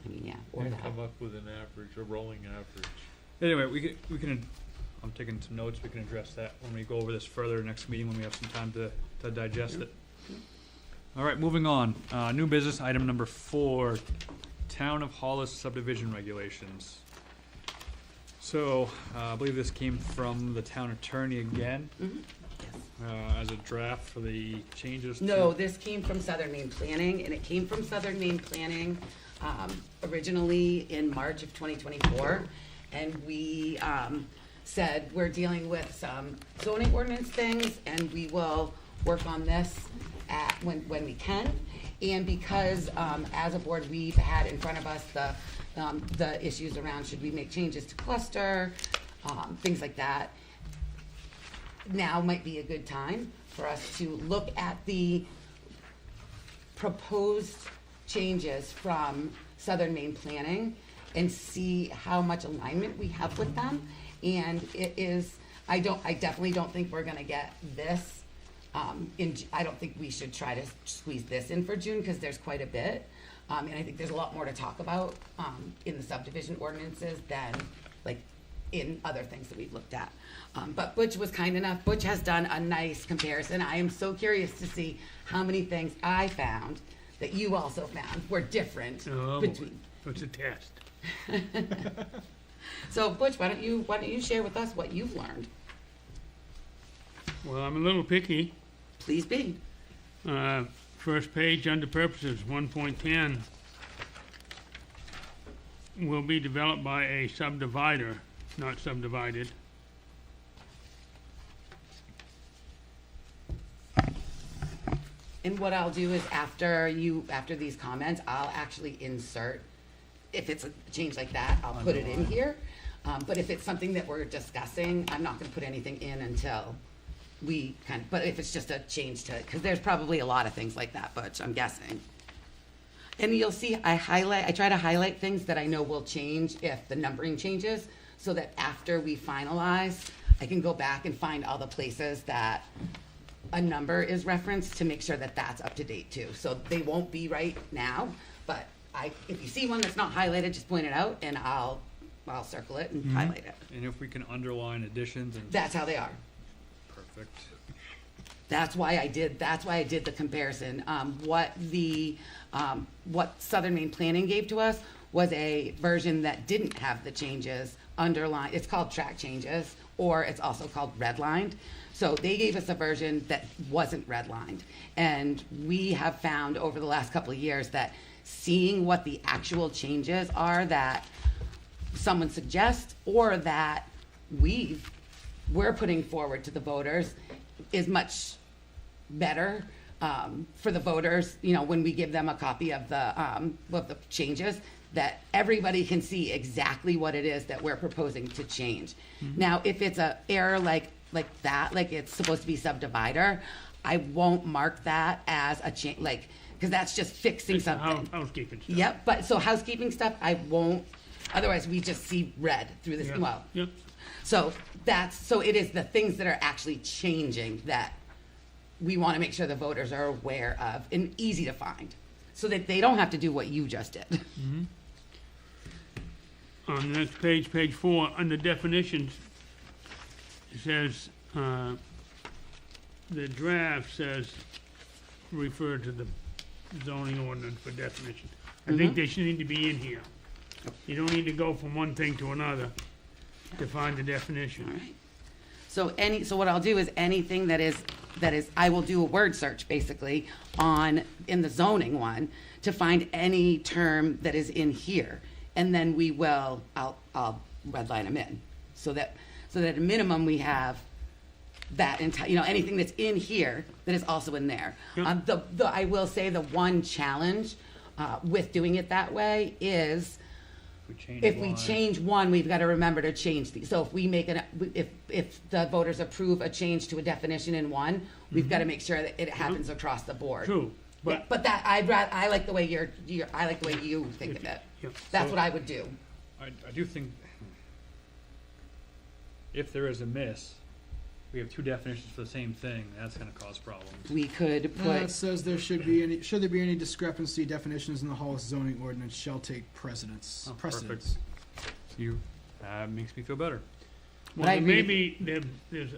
I mean, yeah, or And that. come up with an average, a rolling average. Anyway, we can, I'm taking some notes, we can address that when we go over this further next meeting, when we have some time to digest it. All right, moving on. New business, item number 4, Town of Hollis subdivision regulations. So, I believe this came from the town attorney again, Yes. as a draft for the changes to. No, this came from Southern Maine Planning, and it came from Southern Maine Planning originally in March of 2024. And we said, we're dealing with some zoning ordinance things, and we will work on this when we can. And because as a board, we've had in front of us the issues around should we make changes to cluster, things like that. Now might be a good time for us to look at the proposed changes from Southern Maine Planning and see how much alignment we have with them. And it is, I definitely don't think we're gonna get this I don't think we should try to squeeze this in for June, because there's quite a bit. And I think there's a lot more to talk about in the subdivision ordinances than like in other things that we've looked at. But Butch was kind enough. Butch has done a nice comparison. I am so curious to see how many things I found that you also found were different Oh, between. it's a test. So Butch, why don't you share with us what you've learned? Well, I'm a little picky. Please be. First page, under purposes, 1.10, will be developed by a subdivider, not subdivided. And what I'll do is after these comments, I'll actually insert, if it's a change like that, I'll put it in here. But if it's something that we're discussing, I'm not gonna put anything in until we but if it's just a change to, because there's probably a lot of things like that, but I'm guessing. And you'll see I try to highlight things that I know will change if the numbering changes, so that after we finalize, I can go back and find all the places that a number is referenced to make sure that that's up to date too. So they won't be right now, but if you see one that's not highlighted, just point it out and I'll circle it and highlight it. And if we can underline additions and. That's how they are. Perfect. That's why I did the comparison. What Southern Maine Planning gave to us was a version that didn't have the changes underlined. It's called track changes, or it's also called redlined. So they gave us a version that wasn't redlined. And we have found over the last couple of years that seeing what the actual changes are that someone suggests or that we're putting forward to the voters is much better for the voters, you know, when we give them a copy of the changes, that everybody can see exactly what it is that we're proposing to change. Now, if it's a error like that, like it's supposed to be subdivider, I won't mark that as a change, like, because that's just fixing It's the something. housekeeping stuff. Yep, but so housekeeping stuff, I won't, otherwise we just see red through this, Yeah. well, Yep. so so it is the things that are actually changing that we want to make sure the voters are aware of and easy to find, so that they don't have to do what you just did. On the next page, page 4, under definitions, it says, the draft says, refer to the zoning ordinance for definition. I think they should need to be in here. You don't need to go from one thing to another to find the All definition. right. So what I'll do is anything that is, I will do a word search basically in the zoning one to find any term that is in here. And then I'll redline them in. So that at a minimum we have that entire, anything that's in here that is also in there. Yep. I will say the one challenge with doing it that way is if we change one, we've got to remember to change these. So if we make if the voters approve a change to a definition in one, we've got to make sure that it happens across the board. True, Yeah, but, but that I like the way I like the way you think of it. yeah. That's what I would do. I do think if there is a miss, we have two definitions for the same thing, that's gonna cause problems. We could put It says should there be any discrepancy, definitions in the Hollis zoning ordinance shall take precedence. Oh, Precedence. You, makes me feel better. But Well, I there agree may with- be, there's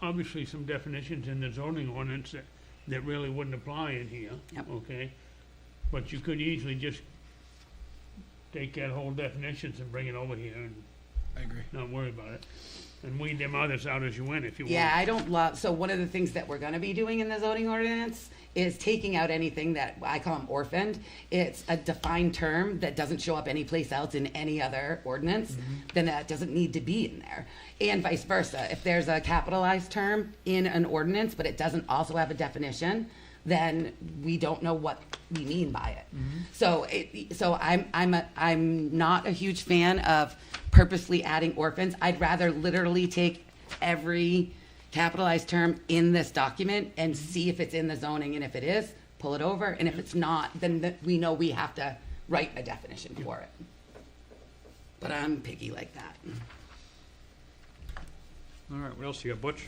obviously some definitions in the zoning ordinance that really wouldn't apply in here, Yep. okay? But you could easily just take that whole definitions and bring it over here and I agree. not worry about it. And weed them others out as you went if you want. Yeah, I don't love, so one of the things that we're gonna be doing in the zoning ordinance is taking out anything that I call them orphaned. It's a defined term that doesn't show up anyplace else in any other ordinance, then that doesn't need to be in there. And vice versa, if there's a capitalized term in an ordinance, but it doesn't also have a definition, then we don't know what we mean by it. So I'm not a huge fan of purposely adding orphans. I'd rather literally take every capitalized term in this document and see if it's in the zoning, and if it is, pull it over, and if it's not, then we know we have to write a definition for it. But I'm picky like that. All right, what else you got, Butch?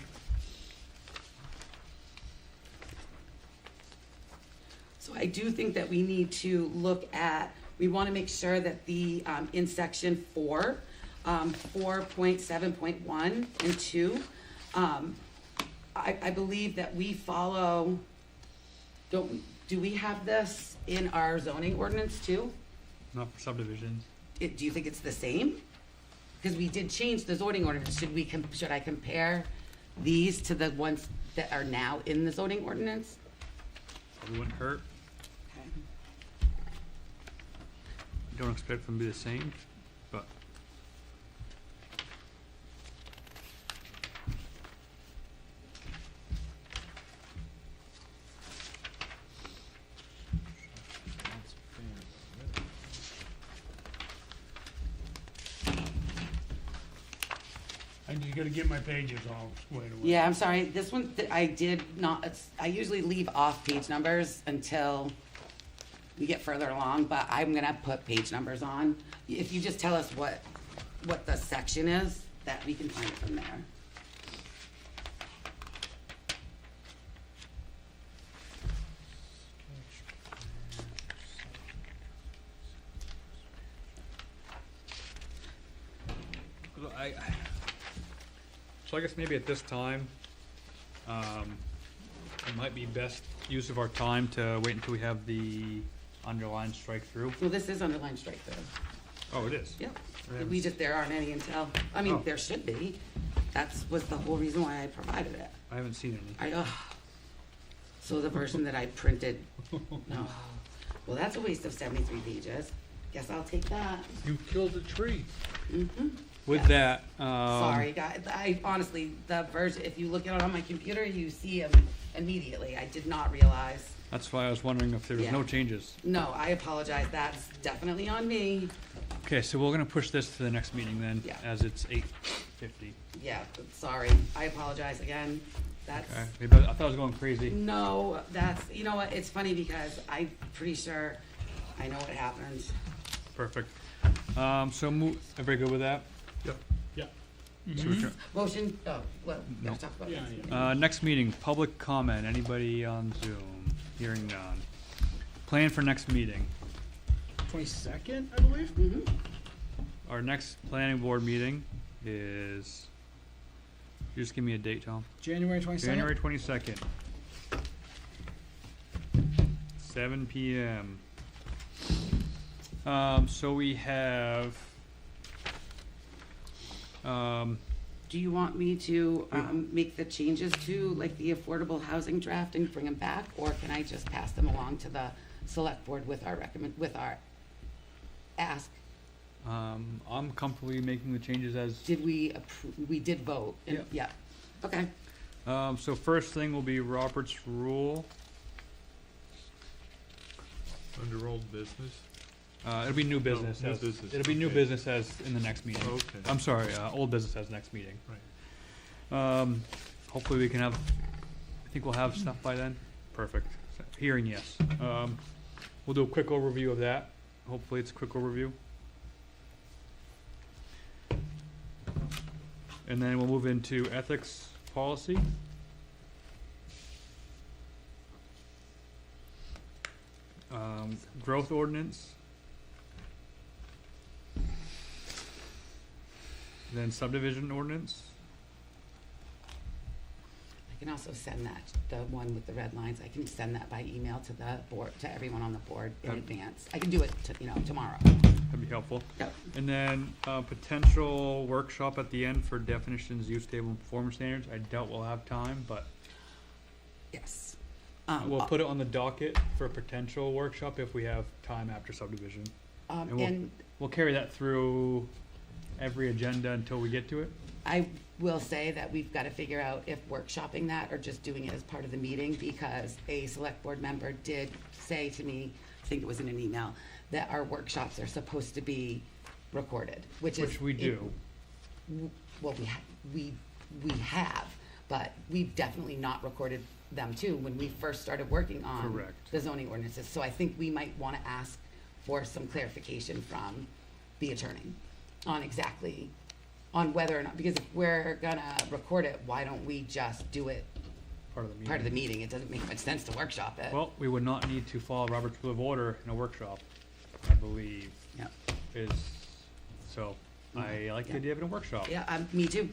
So I do think that we need to look at, we want to make sure that the, in section 4, 4.7.1 and 2, I believe that we follow, do we have this in our zoning ordinance too? Not for subdivisions. Do you think it's the same? Because we did change the zoning ordinance. Should I compare these to the ones that are now in the zoning ordinance? Probably wouldn't hurt. Okay. Don't expect them to be the same, but I just gotta get my pages all squared away. Yeah, I'm sorry, this one, I did not, I usually leave off page numbers until we get further along, but I'm gonna put page numbers on. If you just tell us what the section is, that we can find it from there. So I guess maybe at this time, it might be best use of our time to wait until we have the underlined strike through. Well, this is underlined strike through. Oh, it is? Yep. Yeah. There aren't any until, I mean, Oh. there should be. was the whole reason why I provided it. I haven't seen any. So the version that I printed, no. Well, that's a waste of 73 pages. Guess I'll take that. You killed a tree. With Yes. that, Sorry, guys. I honestly, the version, if you look at it on my computer, you see them immediately. I did not realize. that's why I was wondering if there was Yeah. no changes. No, I apologize. That's definitely on me. Okay, so we're gonna push this to the next meeting then, Yeah. as it's 8:50. Yeah, sorry. I apologize again. That's, Okay, maybe I thought I was going crazy. no, that's, you know what? It's funny because I'm pretty sure I know what happened. Perfect. So everybody good with that? Yep. So we turn- Motion, oh, well, No. let's talk about Yeah, this. Next meeting, public comment. Anybody on Zoom? Hearing none. Plan for next meeting. 22nd, I believe. Mhm. Our next planning board meeting is, you just give me a date, Tom. January 22nd. January 22nd. 7 PM. So we have, Do you want me to make the changes to, like, the affordable housing draft and bring them back? Or can I just pass them along to the select board with our ask? I'm comfortably making the changes as, Did we approve, we did vote? and- Yeah, okay. so first thing will be Robert's rule. Under old business. It'll be new business. new as- business, It'll be new okay. business as in the next meeting. Okay. I'm sorry, old business as next meeting. Right. Hopefully we can have, I think we'll have stuff by then. Perfect. Hearing, yes. We'll do a quick overview of that. Hopefully it's a quick overview. And then we'll move into ethics policy. Growth ordinance. Then subdivision ordinance. I can also send that, the one with the red lines, I can send that by email to the board, to everyone on the board in Okay. advance. I can do it, tomorrow. That'd be helpful. Yep. And then, potential workshop at the end for definitions, use table, and performance standards. I doubt we'll have time, but Yes. we'll put it on the docket for a potential workshop if we have time after subdivision. and we'll- And We'll carry that through every agenda until we get to it. I will say that we've got to figure out if workshopping that or just doing it as part of the meeting, because a select board member did say to me, I think it was in an email, that our workshops are supposed to be recorded, which is. Which we do. Well, we have, but we've definitely not recorded them too when we first started working on Correct. the zoning ordinances. So I think we might want to ask for some clarification from the attorney on exactly, on whether or not, because if we're gonna record it, why don't we just do it Part of the meeting. part of the meeting? It doesn't make much sense to workshop it. Well, we would not need to follow Robert's Rule of Order in a workshop, I believe, Yeah, is, so I like the Yeah. idea of it in a workshop. yeah, me too.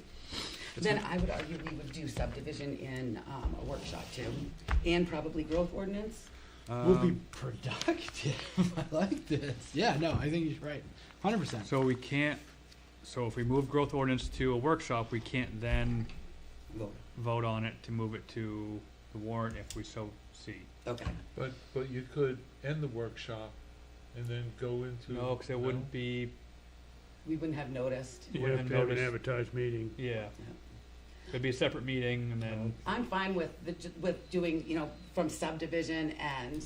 Then I would argue we would do subdivision in a workshop too, and probably growth ordinance. We'll be productive. I like this. Yeah, no, I think you're right. 100%. So we can't, so if we move growth ordinance to a workshop, we can't then vote on it to move it to the warrant if we so see. Okay. But you could end the workshop and then go into. No, because it wouldn't be, We wouldn't have noticed. You You wouldn't have have to have an noticed. advertised meeting. yeah. It'd be a separate meeting and then, I'm fine with with doing, from subdivision and,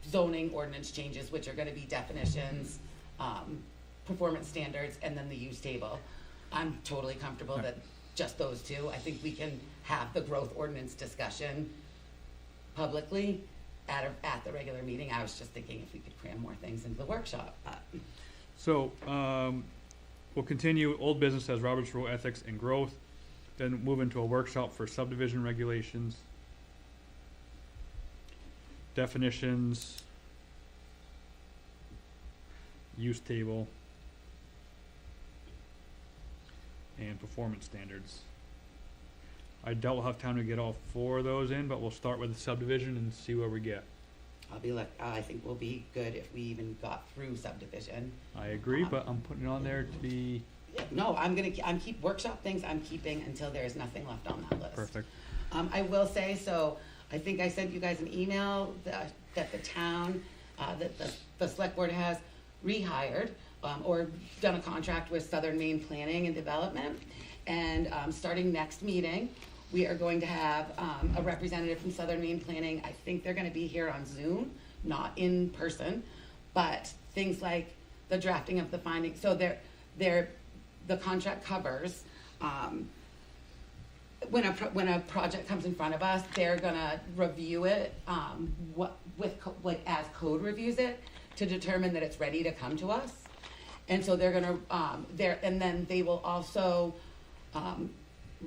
zoning ordinance changes, which are gonna be definitions, performance standards, and then the use table. I'm totally comfortable that just those two. I think we can have the growth ordinance discussion publicly at the regular meeting. I was just thinking if we could cram more things into the workshop, but. so, we'll continue old business as Robert's Rule, ethics, and growth. Then move into a workshop for subdivision regulations, definitions, use table, and performance standards. I doubt we'll have time to get all four of those in, but we'll start with the subdivision and see where we get. I think we'll be good if we even got through subdivision. I agree, but I'm putting it on there to be Yeah, no, I'm keep workshop things I'm keeping until there is nothing left on that list. Perfect. I will say, so I think I sent you guys an email that the town, that the select board has rehired, or done a contract with Southern Maine Planning and Development. And, starting next meeting, we are going to have, a representative from Southern Maine Planning. I think they're gonna be here on Zoom, not in person, but things like the drafting of the findings. So the contract covers, when a project comes in front of us, they're gonna review it, as code reviews it, to determine that it's ready to come to us. And so they're gonna, and then they will also,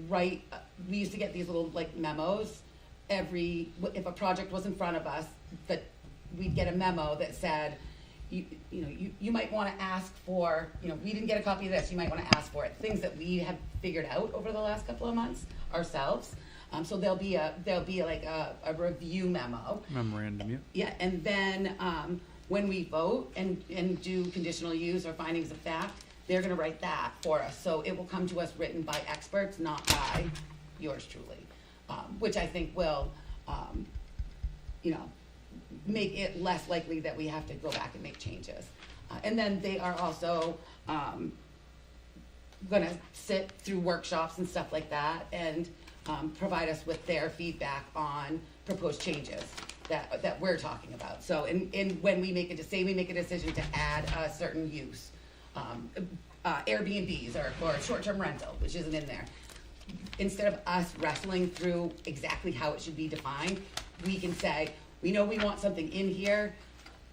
write, we used to get these little like memos if a project was in front of us, that we'd get a memo that said, you might wanna ask for, we didn't get a copy of this, you might wanna ask for it, things that we have figured out over the last couple of months ourselves. So there'll be like a review memo. Memorandum, yeah. Yeah, and then, when we vote and do conditional use or findings of fact, they're gonna write that for us. So it will come to us written by experts, not by yours truly, which I think will, make it less likely that we have to go back and make changes. And then they are also, gonna sit through workshops and stuff like that and, provide us with their feedback on proposed changes that we're talking about. So, when we make we make a decision to add a certain use, Airbnbs or short-term rental, which isn't in there. Instead of us wrestling through exactly how it should be defined, we can say, we know we want something in here,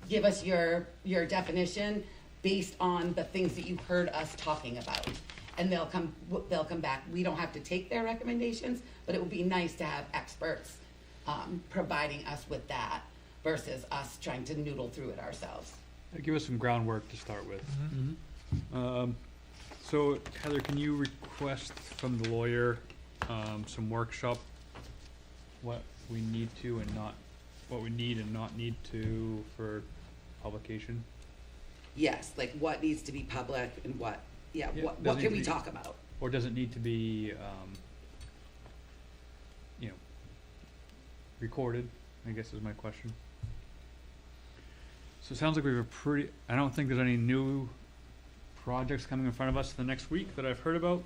give us your definition based on the things that you heard us talking about. And they'll come back. We don't have to take their recommendations, but it would be nice to have experts providing us with that versus us trying to noodle through it ourselves. Give us some groundwork to start with. So Heather, can you request from the lawyer some workshop, what we need to and not, what we need and not need to for publication? Yes, like what needs to be public and what doesn't can need we to be- talk about? Or does it need to be, recorded, I guess is my question. So it sounds like we have I don't think there's any new projects coming in front of us the next week that I've heard about.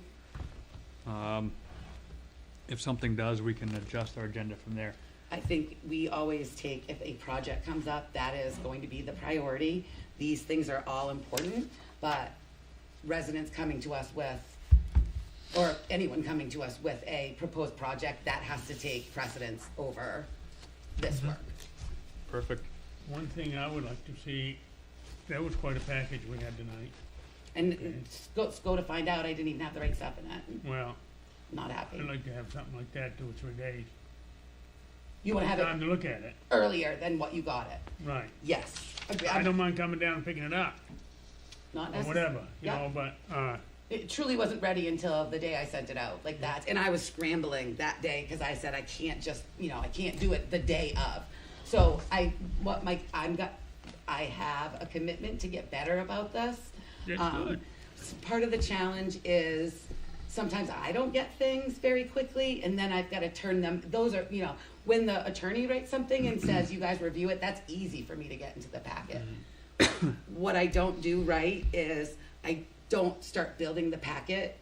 If something does, we can adjust our agenda from there. I think we always take, if a project comes up, that is going to be the priority. These things are all important, but residents coming to us with, or anyone coming to us with a proposed project, that has to take precedence over this work. Perfect. One thing I would like to see, that was quite a package we had tonight. And Okay. go to find out, I didn't even have the right stuff in it. Well, Not happy. I'd like to have something like that 2 or 3 days. You wanna have Time it to look at it, earlier than what you got it. right. Yes. I don't mind coming down and picking it up, Not or necessarily. whatever, Yeah. but, It truly wasn't ready until the day I sent it out, like that. And I was scrambling that day because I said I can't just, I can't do it the day of. So I have a commitment to get better about this. that's good. Part of the challenge is sometimes I don't get things very quickly, and then I've got to turn them. Those are, when the attorney writes something and says, you guys review it, that's easy for me to get into the packet. What I don't do right is I don't start building the packet.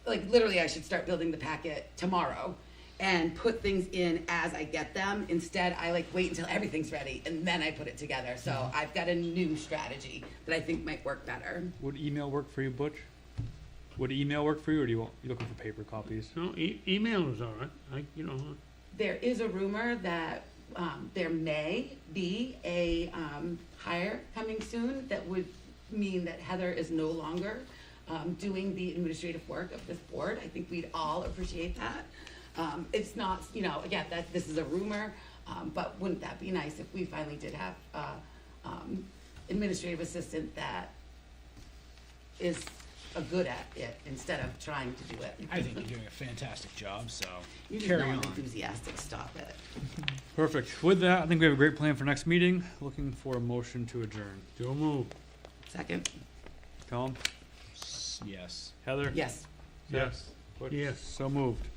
Literally I should start building the packet tomorrow and put things in as I get them. Instead, I wait until everything's ready and then I put it together. So I've got a new strategy that I think might work better. Would email work for you, Butch? Would email work for you, or you looking for paper copies? No, email is all right, There is a rumor that there may be a hire coming soon that would mean that Heather is no longer doing the administrative work of this board. I think we'd all appreciate that. It's not, again, this is a rumor, but wouldn't that be nice if we finally did have administrative assistant that is good at it instead of trying to do it. I think you're doing a fantastic job, so You're just carry not on. enthusiastic, stop it. Perfect. With that, I think we have a great plan for next meeting. Looking for a motion to adjourn. So move. Second? Tom? Yes. Heather? Yes. Yes. Butch? Yes. So moved.